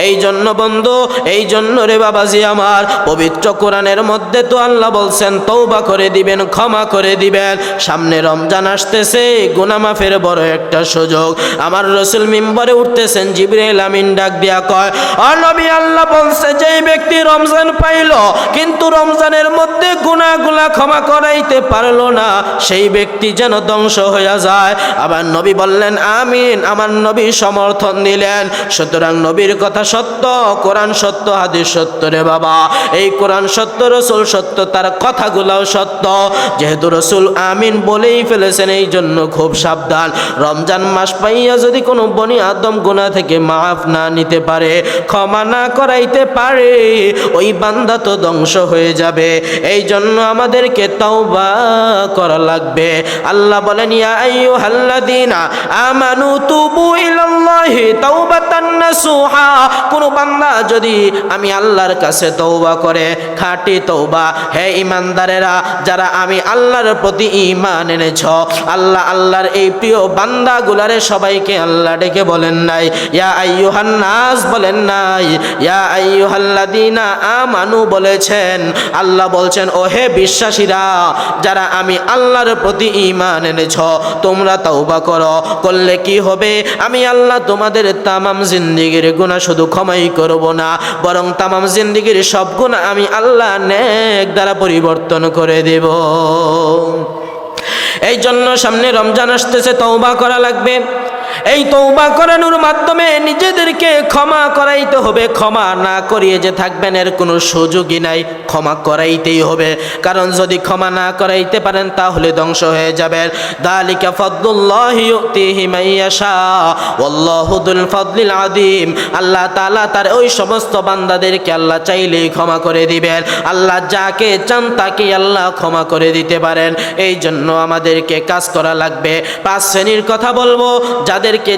A: এই জন্য বন্ধু, এই জন্য রে বাবাজি আমার, পবিত্র কোরআনের মধ্যে তো আল্লাহ বলছেন তওবা করে দিবেন, ক্ষমা করে দিবেন। সামনে রমজান আসতেছে, গুনাহ মাফের বড় একটা সুযোগ। আমার রাসূল মিম্বরে উঠতেছেন, জিবরাইল আমিন ডাক দিয়া কয়, ও নবী, আল্লাহ বলছে যেই ব্যক্তি রমজান পাইল কিন্তু রমজানের মধ্যে গুনাহগুলা ক্ষমা করাইতে পারলো না, সেই ব্যক্তি যেন ধ্বংস হইয়া যায়। আবার নবী বললেন আমিন, আমার নবী সমর্থন দিলেন। সুতরাং নবীর কথা সত্য, কোরআন সত্য, হাদিস সত্য রে বাবা। এই কোরআন সত্য, রাসূল সত্য, তার কথাগুলাও সত্য। যেহেতু রাসূল আমিন বলেই ফেলেছেন, এই জন্য খুব সাবধান। রমজান মাস পাইয়া যদি কোনো বনি আদম গুনাহ থেকে মাফ না নিতে পারে, ক্ষমা না করাইতে পারে, ওই বান্দা তো ধ্বংস হয়ে যাবে। এই জন্য আমাদেরকে তওবা করা লাগবে। আল্লাহ বলেন, ইয়া আইয়ুহাল্লাযীনা আমানু তুবু ইলাল্লাহি তাওবাতান নাসুহা। কোন বান্দা যদি আমি আল্লাহর কাছে তওবা করে, খাঁটি তওবা, হে ঈমানদারেরা, যারা আমি আল্লাহর প্রতি ঈমান এনেছ, আল্লাহর এই প্রিয় বান্দাগুলারে সবাইকে আল্লাহ ডেকে বলেন নাই ইয়া আইয়ুহান নাস, বলেন নাই ইয়া আইয়ুহাল্লাযীনা আমানু বলেছেন। আল্লাহ বলছেন, ও হে বিশ্বাসীরা, যারা আমি আল্লাহর প্রতি ঈমান এনেছ, তোমরা তওবা করো। করলে কি হবে? আমি আল্লাহ তোমাদের তামাম জিন্দেগীর গুনাহ শুধু ক্ষমাই করব না, বরং তামাম জিন্দেগীর সব গুনাহ আমি আল্লাহ নেক দ্বারা পরিবর্তন করে দেব। এই জন্য সামনে রমজান আসতেছে, তওবা করা লাগবে। এই তওবা করানোর মাধ্যমে নিজেদেরকে ক্ষমা করাইতে হবে। ক্ষমা না করিয়ে যে থাকবেন এর কোনো সুযোগই নাই, ক্ষমা করাইতেই হবে। কারণ যদি ক্ষমা না করাইতে পারেন তাহলে ধ্বংস হয়ে যাবেন। যালিকা ফাদলুল্লাহি ইউতিহি মাইয়াশা ওয়াল্লাহু যুল ফাদলিল আযীম। আল্লাহ তাআলা তার ওই সমস্ত বান্দাদেরকে আল্লাহ চাইলেই ক্ষমা করে দিবেন। আল্লাহ যাকে চান তাকে আল্লাহ ক্ষমা করে দিতে পারেন। এই জন্য আমাদেরকে কাজ করা লাগবে। 5 শ্রেণীর কথা বলবো,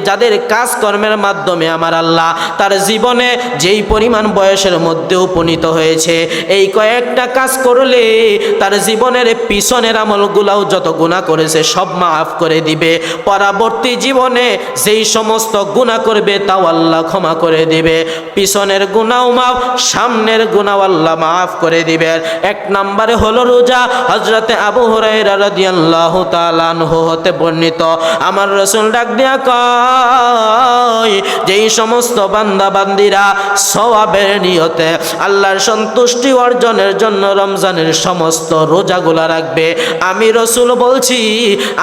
A: যাদের কাজকর্মের মাধ্যমে আমার আল্লাহ তার জীবনে যেই পরিমাণ বয়সের মধ্যে উপনীত হয়েছে, এই কয়েকটা কাজ করলে তার জীবনের পিছনের আমলগুলাও যত গুনাহ করেছে সব মাফ করে দিবে। পরবর্তী জীবনে যেই সমস্ত গুনাহ করবে তাও আল্লাহ ক্ষমা করে দিবে। পিছনের গুনাহও মাফ, সামনের গুনাহ আল্লাহ মাফ করে দিবেন। 1 নম্বরে হলো রোজা। হযরতে আবু হুরায়রা রাদিয়াল্লাহু তাআলা আনহু হতে বর্ণিত, আমার রাসূল ডাক দিয়া কয়, যেই সমস্ত বান্দা বান্দিরা সওয়াবের নিয়তে আল্লাহর সন্তুষ্টি অর্জনের জন্য রমজানের সমস্ত রোজাগুলা রাখবে, আমি রাসূল বলছি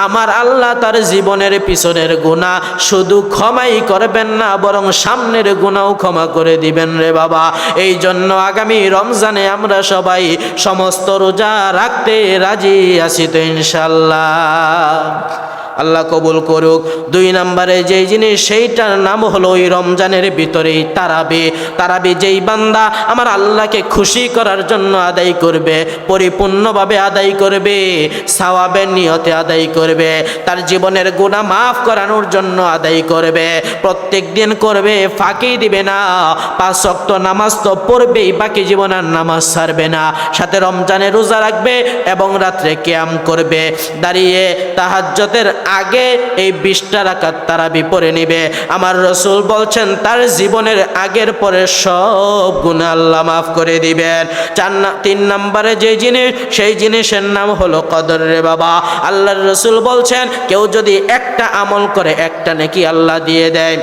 A: আমার আল্লাহ তার জীবনের পিছনের গুনাহ শুধু ক্ষমাই করবেন না, বরং সামনের গুনাহও ক্ষমা করে দিবেন রে বাবা। এই জন্য আগামী রমজানে আমরা সবাই সমস্ত রোজা রাখতে রাজি আছি তো ইনশাআল্লাহ। আল্লাহ কবুল করুক। 2 নম্বরে যেই জিনিস সেইটার নাম হলো ওই রমজানের ভিতরেই তারাবি যেই বান্দা আমার আল্লাহকে খুশি করার জন্য আদায় করবে, পরিপূর্ণভাবে আদায় করবে, সওয়াবের নিয়তে আদায় করবে, তার জীবনের গুনাহ মাফ করানোর জন্য আদায় করবে, প্রত্যেক দিন করবে, ফাঁকি দিবে না। 5 ওয়াক্ত নামাজ তো পড়বেই, বাকি জীবন আর নামাজ ছাড়বে না। সাথে রমজানে রোজা রাখবে এবং রাত্রে কিয়াম করবে, দাঁড়িয়ে তাহাজ্জুদের আগে এই 20টা রাকাত তারাবি পড়ে নিবে। আমার রাসূল বলছেন তার জীবনের আগের পরে সব গুনাহ আল্লাহ মাফ করে দিবেন। 3 নম্বরে যে জিনিস, সেই জিনিসের নাম হলো কদর রে বাবা। আল্লাহর রাসূল বলছেন কেউ যদি একটা আমল করে একটা নেকি আল্লাহ দিয়ে দেয়,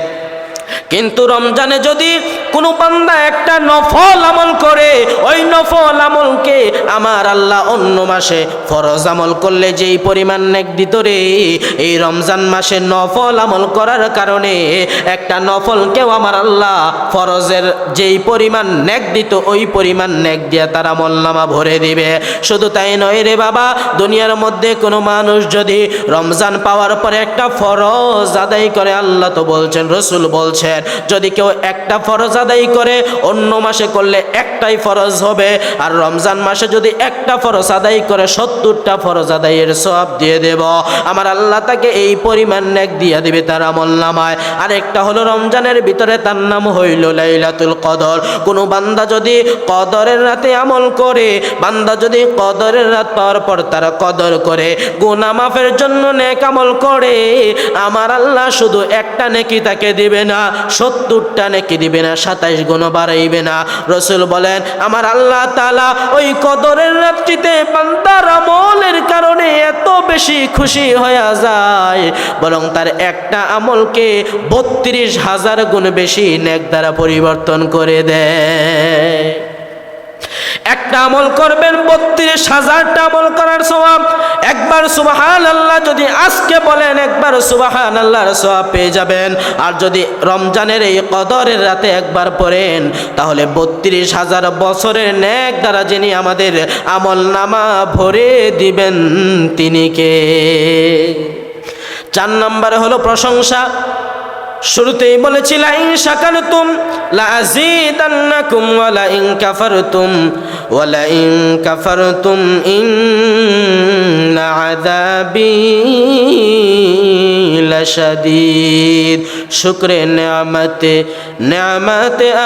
A: কিন্তু রমজানে যদি কোনো বান্দা একটা নফল আমল করে, ওই নফল আমলকে আমার আল্লাহ অন্য মাসে ফরজ আমল করলে যেই পরিমাণ নেক দিত রে, এই রমজান মাসে নফল আমল করার কারণে একটা নফলকেও আমার আল্লাহ ফরজের যেই পরিমাণ নেক দিত ওই পরিমাণ নেক দিয়ে তার আমলনামা ভরে দিবে। শুধু তাই নয় রে বাবা, দুনিয়ার মধ্যে কোনো মানুষ যদি রমজান পাওয়ার পরে একটা ফরজ আদায় করে, আল্লাহ তো বলছেন, রাসূল বলছেন, যদি কেউ একটা ফরজ আদায় করে অন্য মাসে করলে একটাই ফরজ হবে, আর রমজান মাসে যদি একটা ফরজ আদায় করে 70টা ফরজ আদায়ের সওয়াব দিয়ে দেব। আমার আল্লাহ তাকে এই পরিমাণ নেক দিয়ে দিবে তার আমলনামায়। আরেকটা হলো রমজানের ভিতরে তার নাম হইল লাইলাতুল কদর। কোনো বান্দা যদি কদরের রাতে আমল করে, বান্দা যদি কদরের রাত পাওয়ার পর তারা কদর করে, গুনাহ মাফের জন্য নেক আমল করে, আমার আল্লাহ শুধু একটা নেকি তাকে দিবে না, 70টা নেকি দিবে না, 27 গুণ বাড়াইবে না। রাসূল বলেন আমার আল্লাহ তাআলা ওই কদরের রাত্রিতে বান্দার আমলের কারণে এত বেশি খুশি হয়ে যায়, বরং তার একটা আমলকে 32,000 গুণ বেশি নেক দ্বারা পরিবর্তন করে দেয়। একটা আমল করবেন 32,000টা আমল করার সওয়াব। একবার সুবহানাল্লাহ যদি আজকে বলেন, একবার সুবহানাল্লাহর সওয়াব পেয়ে যাবেন। আর যদি রমজানের এই কদরের রাতে একবার পড়েন, তাহলে 32,000 বছরের নেক দ্বারা যিনি আমাদের আমলনামা ভরে দিবেন তিনি কে? 4 নম্বরে হলো প্রশংসা। শুরুতেই বলেছি লাইন শাকারতুম লাযীদান্নাকুম ওয়া লাইন কাফারতুম ইন্না আযাবি লাশাদীদ। শুকরে নেয়ামতে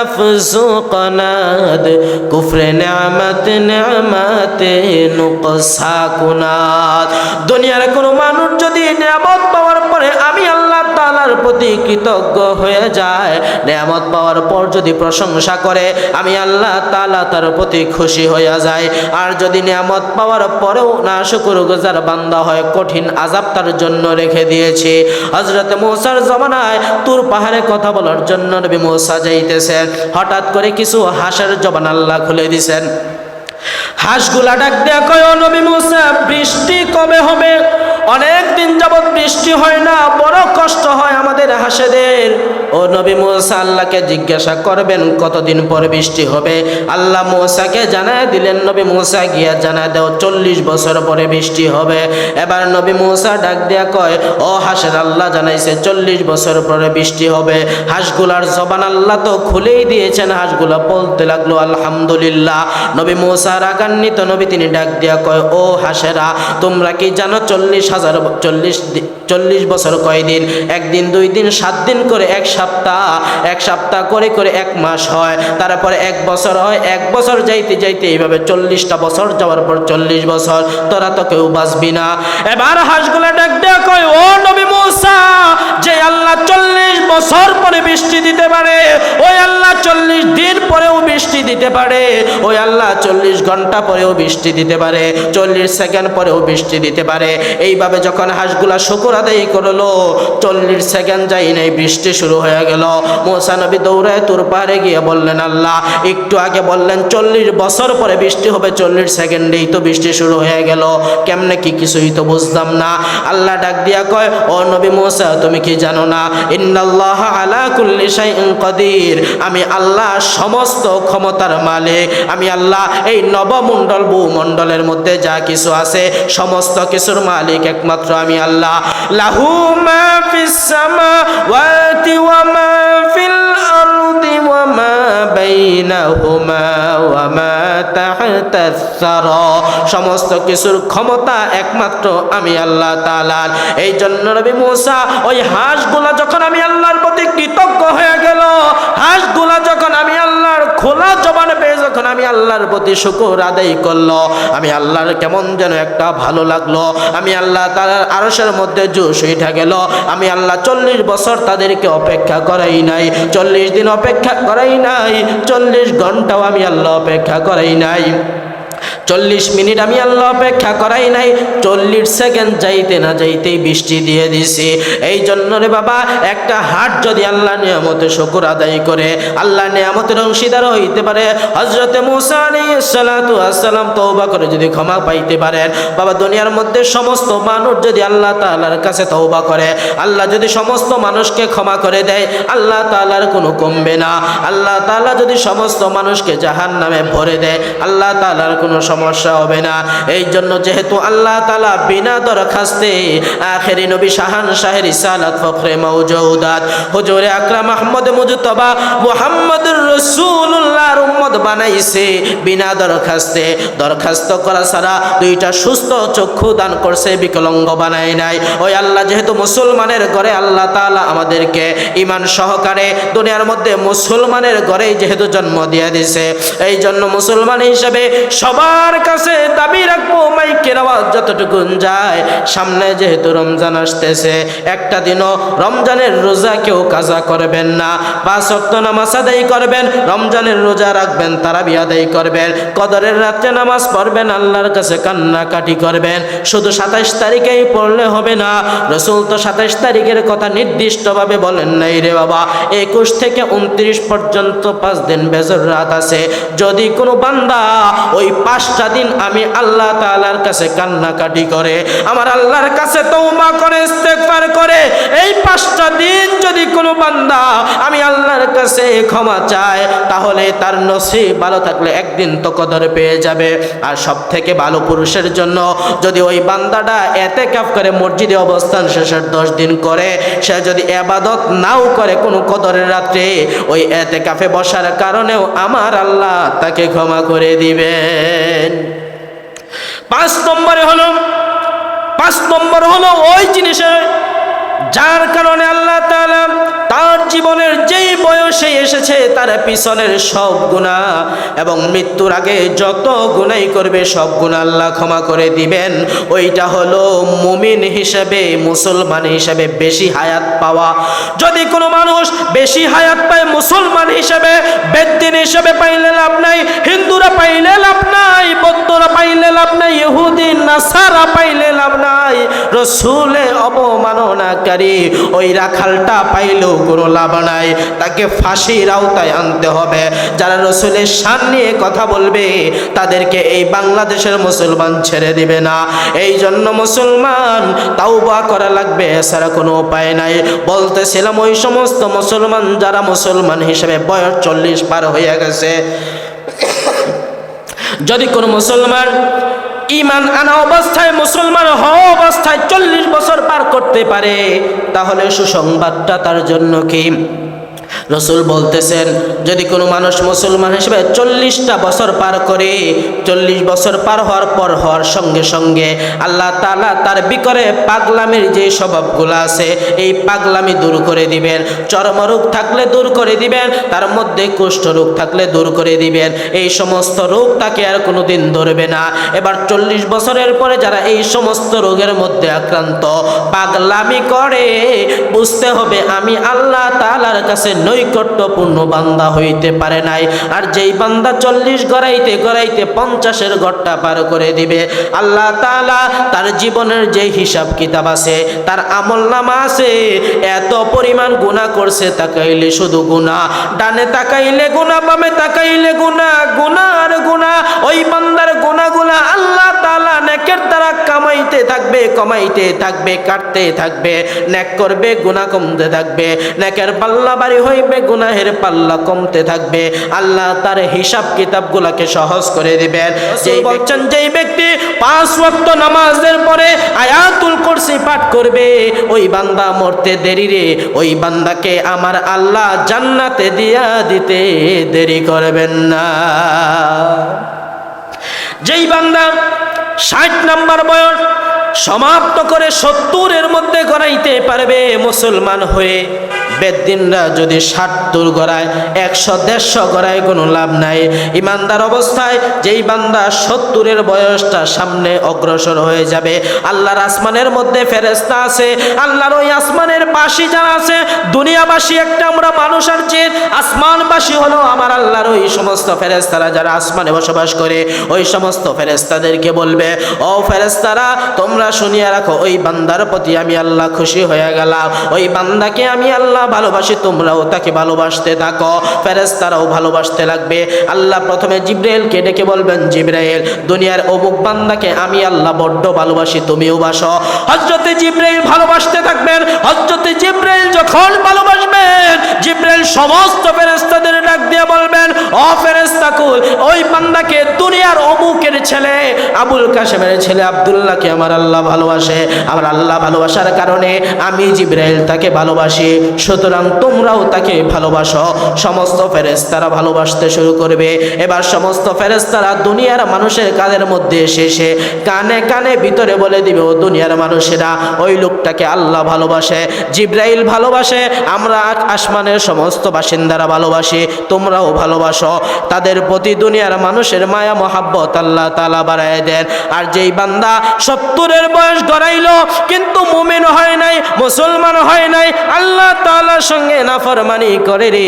A: আফজু কনাদ, কুফরে নেয়ামতে নুকসা কুনাদ। দুনিয়ার কোনো মানুষ যদি নেয়ামত পাওয়ার পরে আমি আল্লাহ তাআলার প্রতি কৃতজ্ঞ হয়ে যায়, নেয়ামত পাওয়ার পর যদি প্রশংসা করে, আমি আল্লাহ তাআলা তার প্রতি খুশি হয়ে যায়। আর যদি নেয়ামত পাওয়ার পরেও না শুকরগুজার বান্দা হয়, কঠিন আযাব তার জন্য রেখে দিয়েছে। হযরত মূসার জামানায় তুর পাহাড়ে কথা বলার জন্য নবী মূসা যাইতেছেন, হঠাৎ করে কিছু হাঁসের জবান আল্লাহ খুলে দিয়েছেন। হাঁসগুলা ডাক দেয়া কয়, ও নবী মূসা, বৃষ্টি কবে হবে? অনেক দিন যাবৎ বৃষ্টি হয় না, বড় কষ্ট হয় আমাদের হাসেদের। ও নবী মুসা আল্লাহকে জিজ্ঞাসা করবেন কতদিন পর বৃষ্টি হবে। আল্লাহ মুসাকে জানায় দিলেন, নবী মুসা গিয়া জানায় দাও 40 বছর পরে বৃষ্টি হবে। এবার নবী মুসা ডাক দিয়া কয়, ও হাসের আল্লাহ জানাইছে 40 বছর পরে বৃষ্টি হবে। হাঁসগুলার জবান আল্লাহ তো খুলেই দিয়েছেন, হাঁসগুলা বলতে লাগলো আলহামদুলিল্লাহ। নবী মুসা রাগান্বিত নবী, তিনি ডাক দিয়া কয়, ও হাসেরা তোমরা কি জানো 40 বছর কয়দিন? একদিন, 2 দিন, 7 দিন করে এক সপ্তাহ করে করে 1 মাস হয়, তারপরে 1 বছর হয়। 1 বছর যাইতে যাইতে এইভাবে 40টা বছর যাওয়ার পর 40 বছর, তোরা তো কেউ বাঁচবি না। এবার হাঁসগুলা ডাক দেয়া কয়, ও নবী মুসা, যে আল্লাহ 40 বছর পরে বৃষ্টি দিতে পারে, ওই আল্লাহ 40 দিন পরেও বৃষ্টি দিতে পারে, ওই আল্লাহ 40 ঘন্টা পরেও বৃষ্টি দিতে পারে, 40 সেকেন্ড পরেও বৃষ্টি দিতে পারে। এইভাবে যখন হাঁসগুলা শুকর আদায় করলো, 40 সেকেন্ড যাই নাই, বৃষ্টি শুরু হয়ে গেল। মুসা নবী দৌড়ায় তুর পাহাড়ে গিয়ে বললেন, আল্লাহ একটু আগে বললেন 40 বছর পরে বৃষ্টি হবে, 40 সেকেন্ডেই তো বৃষ্টি শুরু হয়ে গেল, কেমনে কি কিছুই তো বুঝলাম না। আল্লাহ ডাক দিয়া কয়, ও নবী মুসা তুমি কি জানো না, ইন্নাল্লাহ আলা কুল্লি শাইইন কাদির, আমি আল্লাহ সমস্ত ক্ষমতার মালিক। আমি আল্লাহ এই নবমণ্ডল ভূমণ্ডলের মধ্যে যা কিছু আছে সমস্ত কিছুর মালিক একমাত্র আমি আল্লাহ। লাহু মা ফিস সামাওয়াতি ওয়া মা ফিল আরদি ওয়া মা বাইনাহুমা ওয়া মা তাহতাস সারা, সমস্ত কিছুর ক্ষমতা একমাত্র আমি আল্লাহ তাআলার। এই জন্য নবী মুসা ওই হাঁসগুলা যখন আমি আল্লাহর প্রতি কৃতজ্ঞ হয়ে গেল, হাঁসগুলা যখন আমি আল্লাহর খোলা জবান পেয়ে যখন আমি আল্লাহর প্রতি শুকর আদায় করলো, আমি আল্লাহর কেমন যেন একটা ভালো লাগলো। আমি আল্লাহ তাআলার আরশের মধ্যে জোশ উঠে গেল। আমি আল্লাহ 40 বছর তাদেরকে অপেক্ষা করাই নাই, 40 দিন অপেক্ষা করাই নাই, 40 ঘন্টাও আমি আল্লাহ অপেক্ষা করাই নাই, 40 মিনিট আমি আল্লাহ অপেক্ষা করাই নাই, 40 সেকেন্ড যাইতে না যাইতেই বৃষ্টি দিয়ে দিছি। এই জন্য রে বাবা, একটা হাট যদি আল্লাহ নিয়ামতে শুকর আদায় করে, আল্লাহ নিয়ামতের অংশীদার হইতে পারে। হযরতে মুসা আলাইহিস সালাতু ওয়াস সালাম তওবা করে যদি ক্ষমা পাইতে পারেন, বাবা দুনিয়ার মধ্যে সমস্ত মানুষ যদি আল্লাহ তাআলার কাছে তওবা করে, আল্লাহ যদি সমস্ত মানুষকে ক্ষমা করে দেয়, আল্লাহ তাআলার কোনো কমবে না। আল্লাহ তাআলা যদি সমস্ত মানুষকে জাহান্নামে ভরে দেয়, আল্লাহ তাআলার কোনো সমস্যা হবে না। এই জন্য যেহেতু আল্লাহ তাআলা বিনা দরখাস্তে আখেরি নবী শাহের রিসালাত ফখরে মওজুদাত হুজুরে আকরাম আহমদ মুজতবা মুহাম্মদুর রাসূলুল্লাহর উম্মত বানাইছে, বিনা দরখাস্তে, দরখাস্ত করা ছাড়া 2টা সুস্থ চক্ষু দান করছে, বিকলাঙ্গ বানায় নাই। ওই আল্লাহ যেহেতু মুসলমানের ঘরে আল্লাহ তাআলা আমাদেরকে ঈমান সহকারে দুনিয়ার মধ্যে মুসলমানের ঘরেই যেহেতু জন্ম দিয়ে দিয়েছে, এই জন্য মুসলমান হিসেবে সবার কাছে দাবি রাখবো, মাইকের আওয়াজ যতটুকু যায়, সামনে যেহেতু রমজান আসতেছে, একটা দিনও রমজানের রোজা কেউ কাজা করবেন না, 5 ওয়াক্ত নামাজ আদায় করবেন, রমজানের রোজা রাখবেন, তারাবি আদায় করবেন, কদরের রাতে নামাজ পড়বেন, আল্লাহর কাছে কান্নাকাটি করবেন। শুধু 27 তারিখেই পড়লে হবে না, রাসূল তো 27 তারিখের কথা নির্দিষ্টভাবে বলেন নাই রে বাবা। 21 থেকে 29 পর্যন্ত 5 দিন বেজর রাত আছে। যদি কোনো বান্দা ওই 5টা দিন আমি আল্লাহ তাআলার কাছে কান্নাকাটি করে, আমার আল্লাহর কাছে তওবা করে, ইস্তেগফার করে, এই 5টা দিন যদি কোনো বান্দা আমি আল্লাহর কাছে ক্ষমা চায়, তাহলে তার নসিব ভালো থাকলে একদিন তো কদর পেয়ে যাবে। আর সব থেকে ভালো পুরুষের জন্য যদি ওই বান্দাটা ইতিকাফ করে, মসজিদে অবস্থান শেষের 10 দিন করে, সে যদি ইবাদত নাও করে কোনো কদরের রাত্রে, ওই ইতিকাফে বসার কারণেও আমার আল্লাহ তাকে ক্ষমা করে দিবেন। 5 নম্বরে হলো ওই জিনিসের যার কারণে আল্লাহ তাআলা তার জীবনের যেই বয়সে এসেছে তার পিছনের সব গুনাহ এবং মৃত্যুর আগে যত গুনাহ করবে সব গুনাহ আল্লাহ ক্ষমা করে দিবেন। ওইটা হলো মুমিন হিসেবে, মুসলমান হিসেবে বেশি হায়াত পাওয়া। যদি কোনো মানুষ বেশি হায়াত পায় মুসলমান হিসেবে, বেদ্দিন হিসেবে পাইলে লাভ নাই, হিন্দুরা পাইলে লাভ নাই, বৌদ্ধরা পাইলে লাভ নাই, ইহুদি নাসারা পাইলে লাভ নাই, রসুলে অবমাননাকারী ওই রাখালটা পাইলেও কোনো লাভ নাই, তাকে ফাঁসির আওতায় আনতে হবে। যারা রসুলের শান নিয়ে কথা বলবে তাদেরকে এই বাংলাদেশের মুসলমান ছেড়ে দিবে না। এই জন্য মুসলমান তাওবা করা লাগবে, এছাড়া কোনো উপায় নাই। বলতেছিলাম ওই সমস্ত মুসলমান যারা মুসলমান হিসেবে বয়স 40 পার হয়ে গেছে, যদি কোনো মুসলমান ঈমান আনা অবস্থায়, মুসলমান হওয়া অবস্থায় 40 বছর পার করতে পারে, তাহলে সুসংবাদটা তার জন্য কি? রসুল বলতেছেন যদি কোনো মানুষ মুসলমান হিসেবে 40টা বছর পার করে, 40 বছর পার হওয়ার সঙ্গে সঙ্গে আল্লাহ তাআলা তার ভিতরে পাগলামির যে স্বভাবগুলো আছে এই পাগলামি দূর করে দিবেন। চর্মরোগ থাকলে দূর করে দিবেন, তার মধ্যে কুষ্ঠ রোগ থাকলে দূর করে দিবেন। এই সমস্ত রোগ তাকে আর কোনোদিন ধরবে না। এবার 40 বছরের পরে যারা এই সমস্ত রোগের মধ্যে আক্রান্ত, পাগলামি করে, বুঝতে হবে আমি আল্লাহ তাআলার কাছে নৈকট্যপূর্ণ বান্দা হইতে পারে নাই। আর যেই বান্দা 40 গড়াইতে গড়াইতে 50-এর ঘরটা পার করে দিবে, আল্লাহ তাআলা তার জীবনের যে হিসাব কিতাব আছে, তার আমলনামা আছে, এত পরিমাণ গুনাহ করছে, তাকাইলে শুধু গুনাহ, ডানে তাকাইলে গুনাহ, বামে তাকাইলে গুনাহ, গুনাহ আর গুনাহ। ওই বান্দার গুনাহগুলো আল্লাহ তাআলা নেকের দ্বারা কামাইতে থাকবে, কমাইতে থাকবে, কাটতে থাকবে। নেক করবে, গুনাহ কমতে থাকবে, নেকের পাল্লা বাড়ি হইবে, গুনাহের পাল্লা কমতে থাকবে। আল্লাহ তার হিসাব কিতাবগুলোকে সহজ করে দিবেন। যেই বলছেন যেই ব্যক্তি 5 ওয়াক্ত নামাজের পরে আয়াতুল কুরসি পাঠ করবে, ওই বান্দা মরতে দেরি রে, ওই বান্দাকে আমার আল্লাহ জান্নাতে দিয়া দিতে দেরি করবেন না। যেই বান্দা 60 নাম্বার বয়স সমাপ্ত করে 70-এর মধ্যে গড়াইতে পারবে মুসলমান হয়ে, বেদিনরা যদি 70 গড়ায়, 100-150 গড়ায়, কোনো লাভ নাই। ইমানদার অবস্থায় যেই বান্দা 70-এর বয়সটা সামনে অগ্রসর হয়ে যাবে, আল্লাহর আসমানের মধ্যে ফেরেশতা আছে, আল্লাহর ওই আসমানের বাসী যারা আছে, দুনিয়াবাসী একটা আমরা মানুষ, আর যে আসমানবাসী হলো আমার আল্লাহর ওই সমস্ত ফেরেশতারা যারা আসমানে বসবাস করে, ওই সমস্ত ফেরেশতাদেরকে বলবে, ও ফেরেশতারা তোমরা শুনিয়ে রাখো, ওই বান্দার প্রতি আমি আল্লাহ খুশি হয়ে গেলাম, ওই বান্দাকে আমি আল্লাহ ভালোবাসি, তোমরাও তাকে ভালোবাসতে থাকো। ফেরেশতারাও ভালোবাসতে লাগবে। আল্লাহ প্রথমে জিবরাইলকে ডেকে বলবেন, জিবরাইল দুনিয়ার অমুক বান্দাকে আমি আল্লাহ বড্ড ভালোবাসি, তুমিও বাসো। হযরতে জিবরাইল ভালোবাসতে থাকবেন। হযরতে জিবরাইল যখন ভালোবাসবেন, জিবরাইল সমস্ত ফেরেশতাদের ডাক দিয়ে বলবেন, ও ফেরেশতাকুল, ওই বান্দাকে দুনিয়ার অমুকের ছেলে আবুল কাসেমের ছেলে আব্দুল্লাহকে আমার আল্লাহ ভালোবাসে, আমার আল্লাহ ভালোবাসার কারণে আমি জিবরাইল তাকে ভালোবাসি, সুতরাং তোমরাও তাকে ভালোবাসো। সমস্ত ফেরেশতারা ভালোবাসতে শুরু করবে। এবার সমস্ত ফেরেশতারা দুনিয়ার মানুষের কাদের মধ্যে এসে কানে কানে ভিতরে বলে দিবে, ও দুনিয়ার মানুষেরা, ওই লোকটাকে আল্লাহ ভালোবাসে, জিবরাইল ভালোবাসে, আমরা আসমানের সমস্ত বাসিন্দারা ভালোবাসি, তোমরাও ভালোবাসো। তাদের প্রতি দুনিয়ার মানুষের মায়া মহাব্বত আল্লাহ তাআলা বাড়ায় দেন। আর যেই বান্দা 70-এর বয়স গড়াইলো কিন্তু মুমিন হয় নাই, মুসলমান হয় নাই, আল্লাহ তাআলার সঙ্গে নাফরমানি করে রে,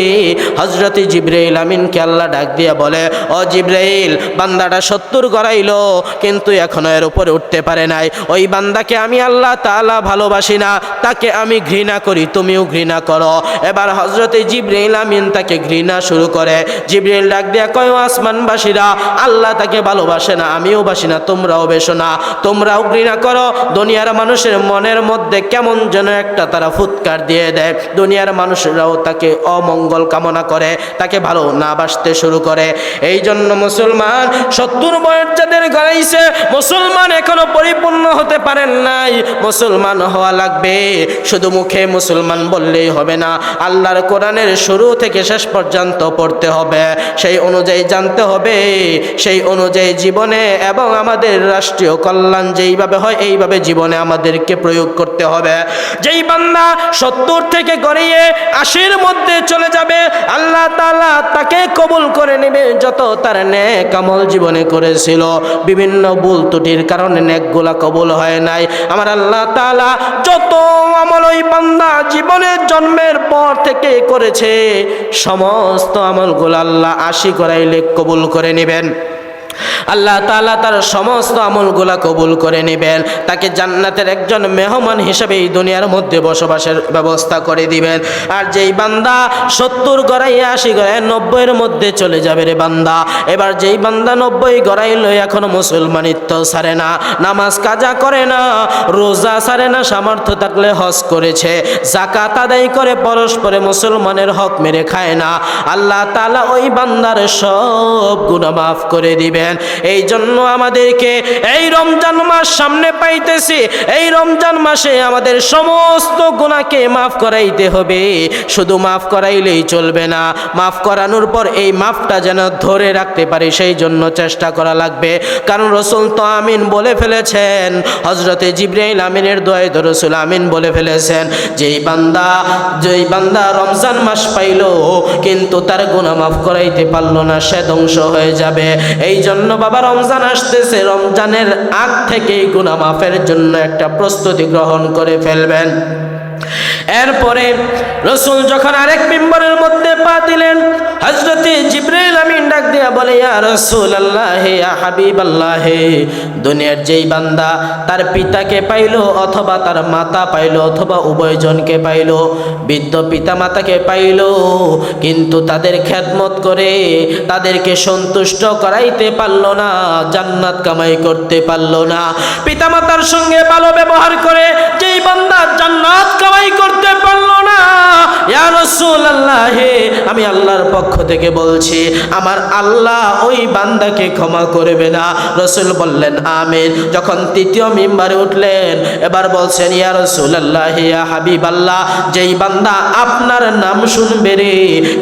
A: হযরত জিবরাইল আমিনকে আল্লাহ ডাক দিয়ে বলে, ও জিবরাইল বান্দাটা 70 গড়াইলো কিন্তু এখনো এর উপরে উঠতে পারে নাই, ওই বান্দাকে আমি আল্লাহ তাআলা ভালোবাসি না, তাকে আমি ঘৃণা করি, তুমিও ঘৃণা করো। এবার হযরত জিবরাইল আমিন তাকে ঘৃণা শুরু করে। জিবরাইল ডাক দিয়ে কয়, ও আসমানবাসীরা, আল্লাহ তাকে ভালোবাসে না, আমিও বাসি না, তোমরাও বেশো না, তোমরাও ঘৃণা করো। দুনিয়ার মানুষের মনের মধ্যে কেমন যেন একটা তারা ফুৎকার দিয়ে দেয়, দুনিয়ার মানুষরাও তাকে অমঙ্গল কামনা করে, তাকে ভালো না বাসতে শুরু করে। এই জন্য মুসলমান 70 বয়স যাদের গড়াইছে, মুসলমান এখনো পরিপূর্ণ হতে পারেন নাই, মুসলমান হওয়া লাগবে। শুধু মুখে মুসলমান বললেই হবে না, আল্লাহর কোরআনের শুরু থেকে শেষ পর্যন্ত পড়তে হবে, সেই অনুযায়ী জানতে হবে, সেই অনুযায়ী জীবনে এবং আমাদের রাষ্ট্রীয় কল্যাণ যেইভাবে হয় এইভাবে জীবনে আমাদেরকে প্রয়োগ করতে হবে। যেই বান্দা 70 থেকে গড়িয়ে 80-র মধ্যে চলে যাবে, আল্লাহ তাআলা তাকে কবুল করে নেবে। যত তার নেক আমল জীবনে করেছিল, বিভিন্ন ভুল ত্রুটির কারণে নেকগুলা কবুল হয় নাই, আমার আল্লাহ তাআলা যত আমল ওই বান্দা জীবনের জন্মের পর থেকে করেছে, সমস্ত আমলগুলো আল্লাহ 80 করাইলে কবুল করে নেবেন। আল্লাহ তাআলা তার সমস্ত আমলগুলা কবুল করে নেবেন, তাকে জান্নাতের একজন মেহমান হিসেবে এই দুনিয়ার মধ্যে বসবাসের ব্যবস্থা করে দিবেন। আর যেই বান্দা 70 গড়াইয়া 80 গড়াইয়া 90-এর মধ্যে চলে যাবে রে বান্দা, এবার যেই বান্দা 90 গড়াইল এখনো মুসলমানিত্ব ছাড়ে না, নামাজ কাজা করে না, রোজা ছাড়ে না, সামর্থ্য থাকলে হজ করেছে, যাকাত আদায় করে পরস্পরে মুসলমানের হক মেরে খায় না, আল্লাহ তাআলা ওই বান্দার সব গুনাহ মাফ করে দিবেন। এই জন্য আমাদেরকে এই রমজান মাস সামনে পাইতেছি, এই রমজান মাসে আমাদের সমস্ত গুনাহকে মাফ করাইতে হবে। শুধু মাফ করাইলেই চলবে না, মাফ করানোর পর এই মাফটা যেন ধরে রাখতে পারি সেই জন্য চেষ্টা করা লাগবে। কারণ রাসূল তো আমিন বলে ফেলেছেন, হযরতে জিবরাইল আমিনের দোয়ায় তো রাসূল আমিন বলে ফেলেছেন, যেই বান্দা রমজান মাস পাইল কিন্তু তার গুনাহ মাফ করাইতে পারলো না, সে ধ্বংস হয়ে যাবে। এই জন্য বাবা রমজান আসতেছে, রমজানের আগ থেকেই গুনাহ মাফের জন্য একটা প্রস্তুতি গ্রহণ করে ফেলবেন। এরপরে রাসূল যখন আরেক মিম্বরের মধ্যে পা দিলেন, হযরতে জিবরাইল আমিন ডাক দিয়া বলে, ইয়া রাসূলুল্লাহ, ইয়া হাবিবাল্লাহ, দুনিয়ার যেই বান্দা তার পিতাকে পাইলো অথবা তার মাতা পাইলো অথবা উভয়জনকে পাইলো, বৃদ্ধ পিতা মাতাকে পাইলো কিন্তু তাদের খেদমত করে তাদেরকে সন্তুষ্ট করাইতে পারলো না, জান্নাত কামাই করতে পারলো না, পিতা মাতার সঙ্গে ভালো ব্যবহার করে যেই বান্দা জান্নাত কামাই করতে পারলো না, ইয়া রাসূলুল্লাহ, আমি আল্লাহর পক্ষ থেকে বলছি আমার আল্লাহ ওই বান্দাকে ক্ষমা করবে না। রাসূল বললেন আমিন। যখন তৃতীয় মিম্বারে উঠলেন, এবার বলছেন, ইয়া রাসূলুল্লাহ, ইয়া হাবিবাল্লাহ, যেই বান্দা আপনার নাম শুনবে রে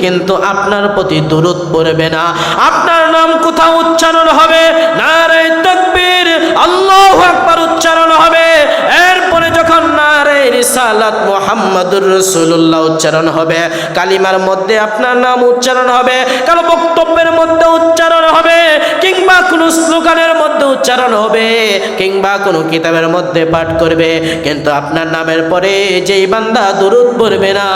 A: কিন্তু আপনার প্রতি দুরূদ পড়বে না, আপনার নাম কোথাও উচ্চারণ হবে, নারে তাকবীর, আল্লাহু আকবার উচ্চারণ হবে, এরপরে যখন নারে রিসালাত মুহাম্মাদুর রাসূলুল্লাহ উচ্চারণ হবে, কালিমার মধ্যে আপনার নাম উচ্চারণ হবে, কারো বক্তব্যের মধ্যে উচ্চারণ হবে, কিংবা কোনো স্লোগানের মধ্যে উচ্চারণ হবে, কিংবা কোনো কিতাবের মধ্যে পাঠ করবে, কিন্তু আপনার নামের পরে যেই বান্দা দুরূদ পড়বে না,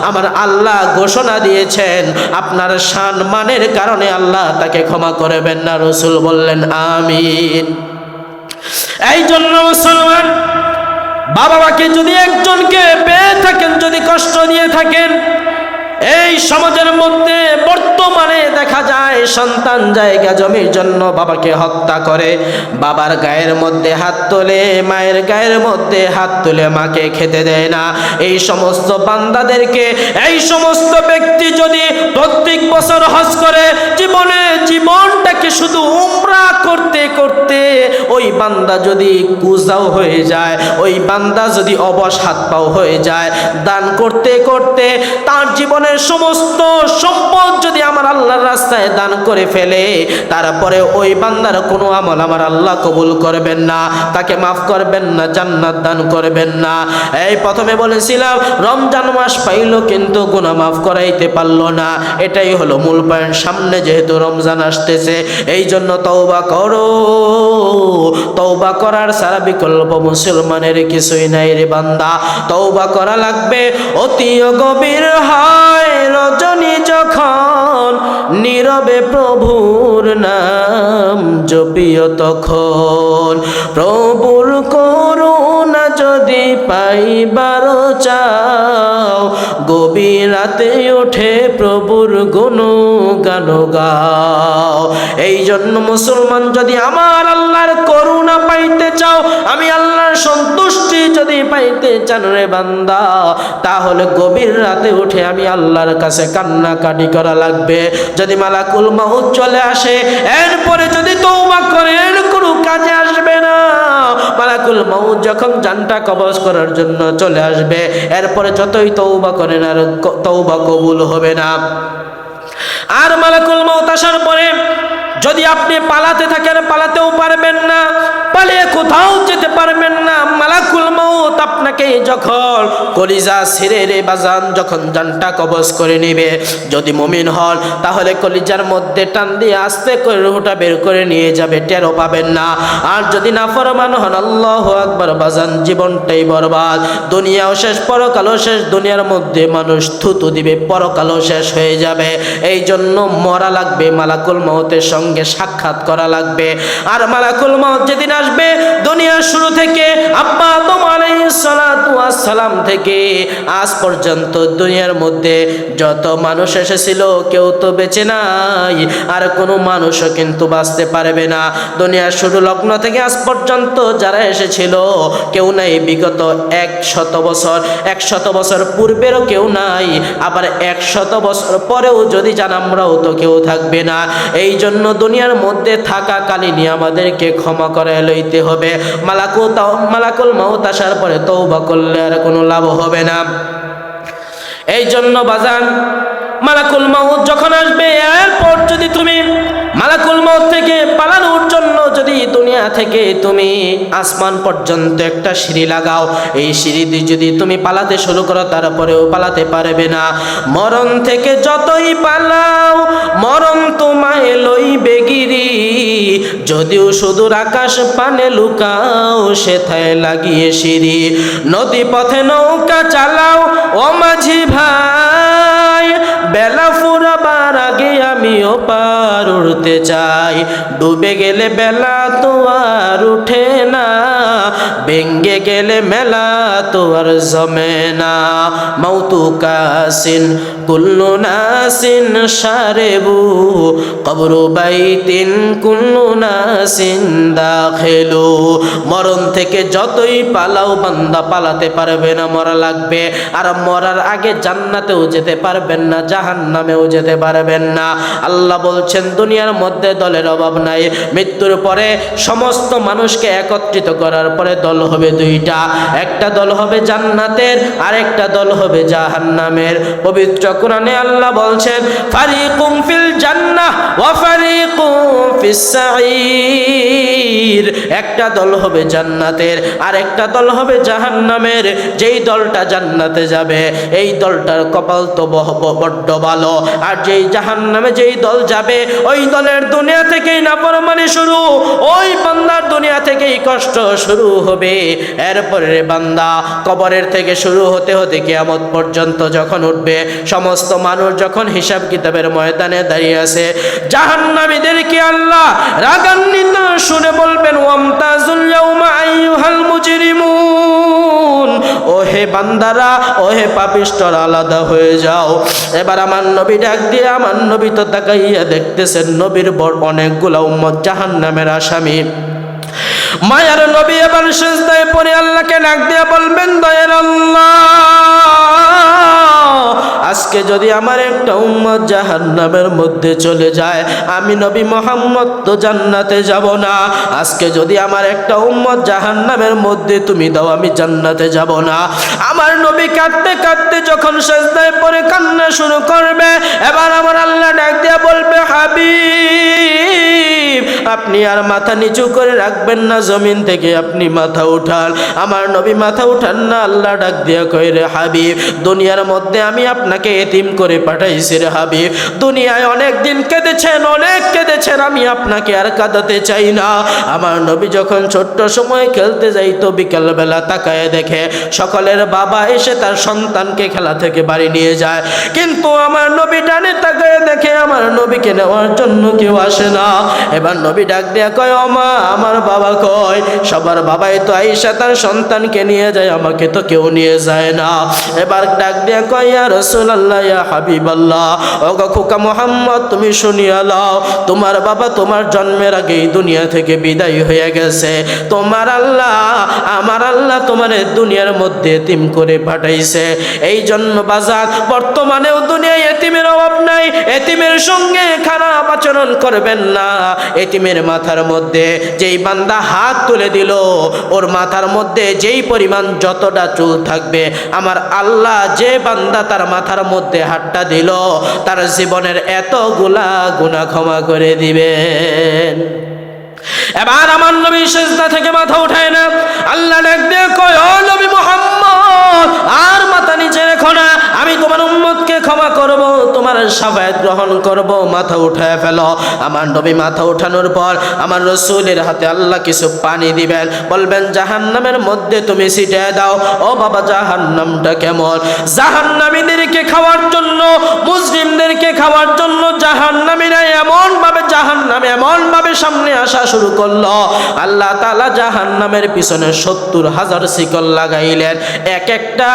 A: আমার আল্লাহ ঘোষণা দিয়েছেন আপনার সম্মানের কারণে আল্লাহ তাকে ক্ষমা করবেন না। রাসূল বললেন আমিন। এই জন্য মুসলমান বাবা মাকে যদি একজনকে পেয়ে থাকেন, যদি কষ্ট দিয়ে থাকেন, এই সমাজের মধ্যে বর্তমানে দেখা যায় সন্তান জায়গা জমির জন্য বাবাকে হত্যা করে, বাবার গায়ের মধ্যে হাত তোলে, মায়ের গায়ের মধ্যে হাত তুলে মাকে খেতে দেয় না। এই সমস্ত বান্দাদেরকে, এই সমস্ত ব্যক্তি যদি প্রত্যেক বছর হজ করে জীবনটাকে শুধু উমরা করতে করতে ওই বান্দা যদি কুজাও হয়ে যায়, ওই বান্দা যদি অবশ হাত পাও হয়ে যায়, দান করতে করতে তার জীবনের সমস্ত সম্পদ যদি আমার আল্লাহর রাস্তায় দান করে ফেলে, তারপরে ওই বান্দার কোনো আমল আমার আল্লাহ কবুল করবেন না, তাকে মাফ করবেন না, জান্নাত দান করবেন না। এই প্রথমে বলেছিলাম রমজান মাস পাইলো কিন্তু গুনাহ মাফ করাইতে পারলো না, এটাই হলো মূল পয়েন্ট। সামনে যেহেতু রমজান আসতেছে, এই জন্য তওবা করো, তওবা করার সারা বিকল্প মুসলমানের কিছুই নাই রে বান্দা, তওবা করা লাগবে। অতি গভীর হয় রজনী যখন, নীরবে প্রভুর নাম জপিও তখন, প্রভুর করুণা যদি পাইবার চাও, গভীর রাতে উঠে প্রভুর গুণগান গাও। এই জন্য মুসলমান যদি আমার আল্লাহর করুণা পাইতে চাও, আমি আল্লাহর সন্তুষ্টি যদি পাইতে চান রে বান্দা, তাহলে গভীর রাতে উঠে আমি আল্লাহর কাছে কান্নাকাটি করা লাগবে। যদি মালাকুল মাউত চলে আসে, এরপরে যদি তওবা করেন কোনো কাজে আসবে না। মালাকুল মাউত যখন জানটা কবজ করার জন্য চলে আসবে, এরপরে যতই তওবা করেন আর তওবা কবুল হবে না। আর মালাকুল মাউত আসার পরে যদি আপনি পালাতে থাকেন, পালাতেও পারবেন না, পালিয়ে কোথাও যেতে পারবেন না। মালাকুল মাউত আপনাকে যখন কলিজা ছিঁড়ে রে বাজান যখন জানটা কবজ করে নিবে, যদি মুমিন হন তাহলে কলিজার মধ্যে টান দিয়ে আস্তে করে রুহটা বের করে নিয়ে যাবে, টেরও পাবেন না। আর যদি নাফরমান হন, আল্লাহু আকবার বাজান, জীবনটাই বরবাদ, দুনিয়াও শেষ পরকালও শেষ। দুনিয়ার মধ্যে মানুষ থুতু দিবে, পরকালও শেষ হয়ে যাবে। এই জন্য মরা লাগবে, মালাকুল মউতের সঙ্গে সাক্ষাৎ করা লাগবে। আর মালাকুল মউত যেদিন আসবে, দুনিয়ার শুরু থেকে আব্বা আদম আলাইহিস সালাতু ওয়াস সালাম থেকে আজ পর্যন্ত দুনিয়ার মধ্যে যত মানুষ এসেছিল কেউ তো বেঁচে নাই, আর কোনো মানুষও কিন্তু বাঁচতে পারবে না। দুনিয়ার শুরু লগ্ন থেকে আজ পর্যন্ত যারা এসেছিল কেউ নাই, বিগত 100 বছর, 100 বছর পূর্বেরও কেউ নাই, আবার 100 বছর পরেও যদি যান আমরাও তো কেউ থাকবে না। এই জন্য দুনিয়ার মধ্যে থাকাকালীনই আমাদেরকে ক্ষমা করে লইতে হবে। মালাকুল মউত আসার পরে তওবা করলে আর কোনো লাভ হবে না। এই জন্য বাজান, মালাকুল মউত যখন আসবে, এরপর যদি তুমি মালাকুল মউত থেকে পালানোর জন্য যদি দুনিয়া থেকে তুমি আসমান পর্যন্ত একটা সিঁড়ি লাগাও, এই সিঁড়ি দিয়ে যদি তুমি পালাতে শুরু করো, তারপরেও পালাতে পারবে না। মরণ থেকে যতই পালাও, মরণ তোমায় লইবে গিরি, যদিও সুদূর আকাশ পানে লুকাও, সেথায় লাগিয়ে সিঁড়ি। নদী পথে নৌকা চালাও ও মাঝি ভাই, বেলা ফুরাবার আগে আমিও পার উঠতে চাই। ডুবে গেলে বেলা তো আর উঠে না, ভেঙ্গে গেলে মেলা তো আর জমে না। মৌতু কাসিন কুল্লু নাসিন সারেবু, কবরু বাইতিন কুল্লু নাসিন দাখিলু। মরণ থেকে যতই পালাও বান্দা পালাতে পারবে না, মরা লাগবে। আর মরার আগে জান্নাতেও যেতে পারবেন না, জাহান্নামেও যেতে পারবেন না। আল্লাহ বলছেন দুনিয়ার মধ্যে দলের অভাব নাই। মৃত্যুর পরে সমস্ত মানুষকে একত্রিত করার পরে দল হবে দুইটা, একটা দল হবে জান্নাতের, আর একটা দল হবে জাহান্নামের। পবিত্র কোরআনে আল্লাহ বলছেন ফারিকুম ফিল জান্নাহ ওয়া ফারিকুম ফিস সাঈর। একটা দল হবে জান্নাতের, আর একটা দল হবে জাহান্নামের। যেই দলটা জান্নাতে যাবে এই দলটার কপাল তো বড্ড ভালো, আর যেই জাহান্নামে যেই দল যাবে ওই দলের দুনিয়া থেকেই নাফরমানি শুরু, ওই বান্দার দুনিয়া থেকেই কষ্ট শুরু হবে। এরপরে বান্দা কবরের থেকে শুরু হতে হতে কিয়ামত পর্যন্ত যখন উঠবে, সমস্ত মানুষ যখন হিসাব কিতাবের ময়দানে দাঁড়িয়ে আছে, জাহান্নামীদেরকে আল্লাহ রাগান্বিত শুনে বলবেন ওয়ামতাজুল ইয়াউমা আইয়ুহাল মুজরিমুন, ওহে বান্দারা, ওহে পাপিষ্ঠরা, আলাদা হয়ে যাও। এবার আমার নবী ডাক দিয়ে, আমার নবী তো তাকাইয়া দেখতেছেন নবীর বড় অনেকগুলা উম্মত জাহান্নামের আসামি। মায়ার নবী এবার সিজদায় পড়ে আল্লাহকে ডাক দিয়ে বলবেন দয়ার আল্লাহ, আজকে যদি আমার একটা উম্মত জাহান্নামের মধ্যে চলে যায়, আমি নবী মুহাম্মদ তো জান্নাতে যাব না। আজকে যদি আমার একটা উম্মত জাহান্নামের মধ্যে তুমি দাও, আমি জান্নাতে যাব না। আমার নবী কাঁদতে কাঁদতে যখন সিজদায় পড়ে কান্না শুরু করবে, এবার আমার আল্লাহ ডাক দিয়ে বলবে হাবিব, আপনি আর মাথা নিচু করে রাখবেন না, জমিন থেকে আপনি মাথা উঠান। আমার নবী মাথা উঠান না। আল্লাহ ডাক দিয়া কয় রে হাবিব, দুনিয়ার মধ্যে আমি আপনাকে এতিম করে পাঠাইছি রে হাবিব। দুনিয়ায় অনেক দিন কেঁদেছেন, অনেক কেঁদেছেন, আমি আপনাকে আর কাঁদাতে চাই না। আমার নবী যখন ছোট্ট সময় খেলতে যাইতো, বিকালবেলা তাকায় দেখে সকলের বাবা এসে তার সন্তানকে খেলা থেকে বাড়ি নিয়ে যায়, কিন্তু আমার নবী ডানে তাকায় দেখে আমার নবীকে নেওয়ার জন্য কেউ আসে না। এবার নবী ডাক দেয়া কয় ও মা, আমার বাবা কয়? সবার বাবাই তো আয়েশা তার সন্তানকে নিয়ে যায়, আমাকে তো কেউ নিয়ে যায় না। এবার ডাক দেয়া কয় ইয়া রাসূলুল্লাহ, ইয়া হাবিবাল্লাহ, ওগো খোকা মুহাম্মদ, তুমি শুনিয়া লও, তোমার বাবা তোমার জন্মের আগেই দুনিয়া থেকে বিদায় হয়ে গেছে। তোমার আল্লাহ, আমার আল্লাহ তোমার দুনিয়ার মধ্যে এতিম করে পাঠাইছে। এই জন্য বাজার বর্তমানেও দুনিয়ায় এতিমের অভাব নাই। এতিমের সঙ্গে খারাপ আচরণ করবেন না। এতিমের মাথার মধ্যে যেই বান্দা হাত তুলে দিল, ওর মাথার মধ্যে যেই পরিমাণ যতটা চুল থাকবে, আমার আল্লাহ যে বান্দা তার মাথার মধ্যে হাতটা দিল, তার জীবনের এতগুলা গুনাহ ক্ষমা করে দিবেন। এবার আমার নবী সিজদা থেকে মাথা উঠায় না। আল্লাহ ডাক দিয়ে কয় ও নবী মুহাম্মদ, তোমার শাফায়াত গ্রহণ করব, মাথা উঠায় ফেলো। আমার নবী মাথা উঠানোর পর আমার রাসূলের হাতে আল্লাহ কিছু পানি দিবেন, বলবেন জাহান্নামের মধ্যে তুমি ছিটিয়ে দাও। ও বাবা, জাহান্নামটা কেমন? জাহান্নামীদেরকে খাওয়ার জন্য, মুসলিমদেরকে খাওয়ার জন্য জাহান্নামীরা এমন ভাবে সামনে আসা শুরু করলো। আল্লাহ তাআলা জাহান্নামের পিছনে 70,000 শিকল লাগাইলেন। এক একটা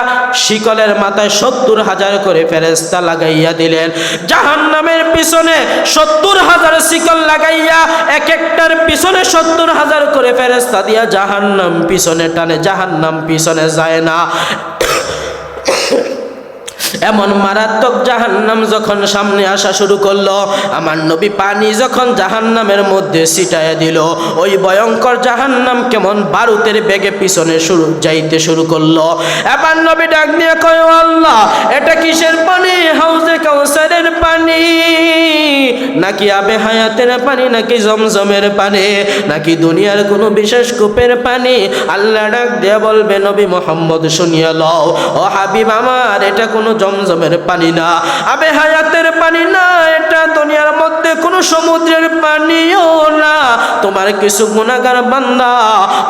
A: শিকলের মাথায় 70,000 করে ফেরেশতা লাগাইয়া দিলেন। জাহান্নামের পিছনে 70,000 শিকল লাগাইয়া এক একটার পিছনে 70,000 করে ফেরেশতা দিয়া জাহান্নাম পিছনে টানে, জাহান্নাম পিছনে যায় না। এমন মারাত্মক জাহান্নাম যখন সামনে আসা শুরু করলো, আমার নবী পানি যখন জাহান্নামের মধ্যে ছিটাইয়া দিল, ওই ভয়ঙ্কর জাহান্নাম কেমন বারুদের বেগে পিছনে যাইতে শুরু করলো। এবার নবী ডাক দিয়ে কয়, ও আল্লাহ, এটা কিসের পানি? হাউজে কাউসারের পানি নাকি আবে হায়াতের পানি, নাকি জমজমের পানি, নাকি দুনিয়ার কোনো বিশেষ কূপের পানি? আল্লাহ ডাক দিয়ে বলবে, নবী মুহাম্মদ শুনিয়া লও, ও হাবিব আমার, এটা কোনো জমজমের পানি না, আবে হায়াতের পানি না, এটা দুনিয়ার মধ্যে কোনো সমুদ্রের পানিও না। তোমার কিছু গুনাহগার বান্দা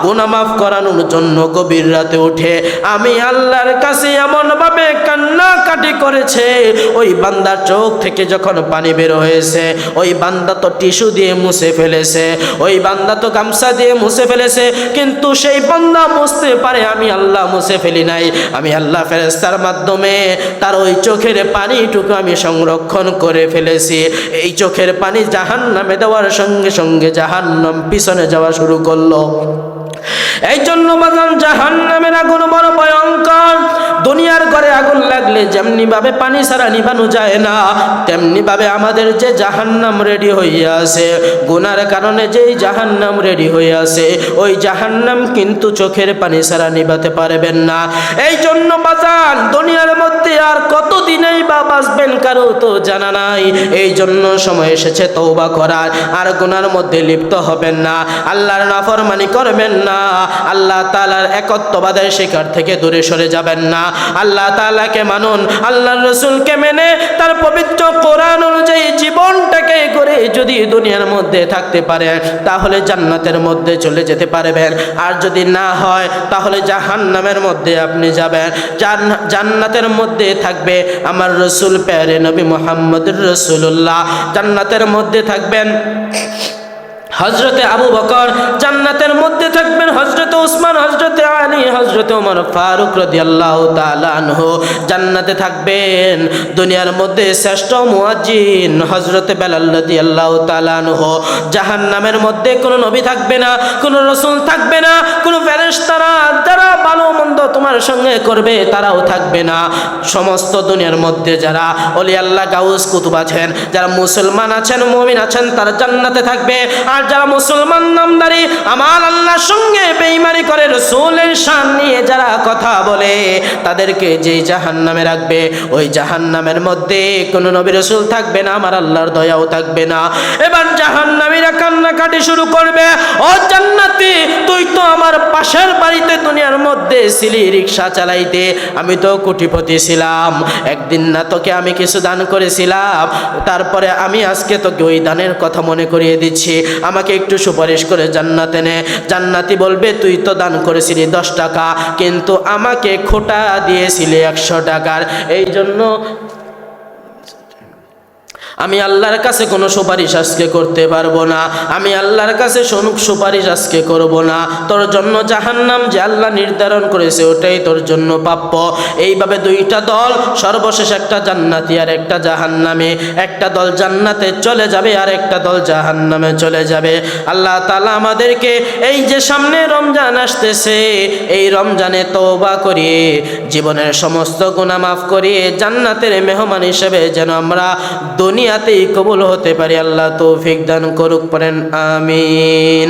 A: গুনাহ মাফ করানোর জন্য গভীর রাতে উঠে আমি আল্লাহর কাছে এমন ভাবে কান্নাকাটি করেছে, ওই বান্দার চোখ থেকে যখন পানি বের হয়েছে, ওই বান্দা তো টিস্যু দিয়ে মুছে ফেলেছে, ওই বান্দা তো গামছা দিয়ে মুছে ফেলেছে, কিন্তু সেই বান্দা মুছতে পারে, আমি আল্লাহ মুছে ফেলি নাই। আমি আল্লাহ ফেরেশতার মাধ্যমে তার ওই চোখের পানিটুকু আমি সংরক্ষণ করে ফেলেছি। এই চোখের পানি জাহান্নামে দেওয়ার সঙ্গে সঙ্গে জাহান্নাম পিছনে যাওয়া শুরু করলো। এই জন্য বাজান, জাহান্নামের আগুন বড় ভয়ঙ্কর। দুনিয়ার ঘরে আগুন লাগলে যেমনি ভাবে পানি ছাড়া নিভানো যায় না, তেমনি ভাবে আমাদের যে জাহান্নাম রেডি হইয়া আছে, গুনার কারণে যেই জাহান্নাম রেডি হইয়া আছে, ওই জাহান্নাম কিন্তু চোখের পানি ছাড়া নিভাতে পারবেন না। এই জন্য বাজান, দুনিয়ার মধ্যে আর কতদিনই বা বাঁচবেন কারো তো জানা নাই। এই জন্য সময় এসেছে তওবা করার। আর গুনার মধ্যে লিপ্ত হবেন না, আল্লাহর নাফরমানি করবেন না, আল্লাহ তাআলার একত্ববাদের শিকার থেকে দূরে সরে যাবেন না। আল্লাহ তাআলাকে মানুন, আল্লাহর রাসূলকে মেনে তার পবিত্র কোরআন অনুযায়ী জীবনটাকে করে যদি দুনিয়ার মধ্যে থাকতে পারেন, তাহলে জান্নাতের মধ্যে চলে যেতে পারবেন। আর যদি না হয়, তাহলে জাহান্নামের মধ্যে আপনি যাবেন। জান্নাতের মধ্যে থাকবে আমার রাসূল প্যারে নবী মুহাম্মদুর রাসূলুল্লাহ। জান্নাতের মধ্যে থাকবেন হযরতে আবু বকর, জান্নাতের মধ্যে থাকবেন হযরতে উসমান, হযরতে আলী, হযরতে ওমর ফারুক রাদিয়াল্লাহু তাআলা আনহু। জান্নাতে থাকবেন দুনিয়ার মধ্যে শ্রেষ্ঠ মুয়াজ্জিন হযরতে বেলাল রাদিয়াল্লাহু তাআলা আনহু। জাহান্নামের মধ্যে কোনো নবী থাকবে না, কোনো রাসূল থাকবে না, কোনো ফেরেশতারা যারা ভালো মন্দ তোমার সঙ্গে করবে তারাও থাকবে না। সমস্ত দুনিয়ার মধ্যে যারা ওলি আল্লাহ গাউস কুতুব আছেন, যারা মুসলমান আছেন, মুমিন আছেন, তারা জান্নাতে থাকবে। আর যারা মুসলমান নামদারি আমার আল্লাহর সঙ্গে বেঈমানি করে, রাসূলের শান নিয়ে যারা কথা বলে, তাদেরকে যেই জাহান্নামে রাখবে, ওই জাহান্নামের মধ্যে কোনো নবী রাসূল থাকবে না, আমার আল্লাহর দয়াও থাকবে না। এবার জাহান্নামীরা কান্নাকাটি শুরু করবে, ও জান্নাতি, তুই তো আমার পাশের বাড়িতে দুনিয়ার মধ্যে ছিলি রিকশা চালাইতে, আমি তো কোটিপতি ছিলাম, একদিন না তোকে আমি কিছু দান করেছিলাম, তারপরে আমি আজকে তোকে ওই দানের কথা মনে করিয়ে দিচ্ছি, আমাকে একটু সুপারিশ করে জান্নাতে নে। জান্নাতি বলবে, তুই তো দান করেছিলি 10 টাকা, কিন্তু আমাকে খোটা দিয়েছিলি 100 টাকার, এই জন্য আমি আল্লাহর কাছে কোনো সুপারিশ আজকে করতে পারবো না, আমি আল্লাহর কাছে সুপারিশ আজকে করব না। তোর জন্য জাহান্নাম যে আল্লাহ নির্ধারণ করেছে ওটাই তোর জন্য প্রাপ্য। এইভাবে দুইটা দল, সর্বশেষ একটা জান্নাতি আর একটা জাহান্নামে, একটা দল জান্নাতে চলে যাবে আর একটা দল জাহান্নামে চলে যাবে। আল্লাহ তাআলা আমাদেরকে এই যে সামনে রমজান আসতেছে, এই রমজানে তওবা করিয়ে জীবনের সমস্ত গুনাহ মাফ করিয়ে জান্নাতের মেহমান হিসেবে যেন আমরা দুনিয়াতেই কবুল হতে পারি। আল্লাহ তৌফিক দান করুক, পড়েন আমিন।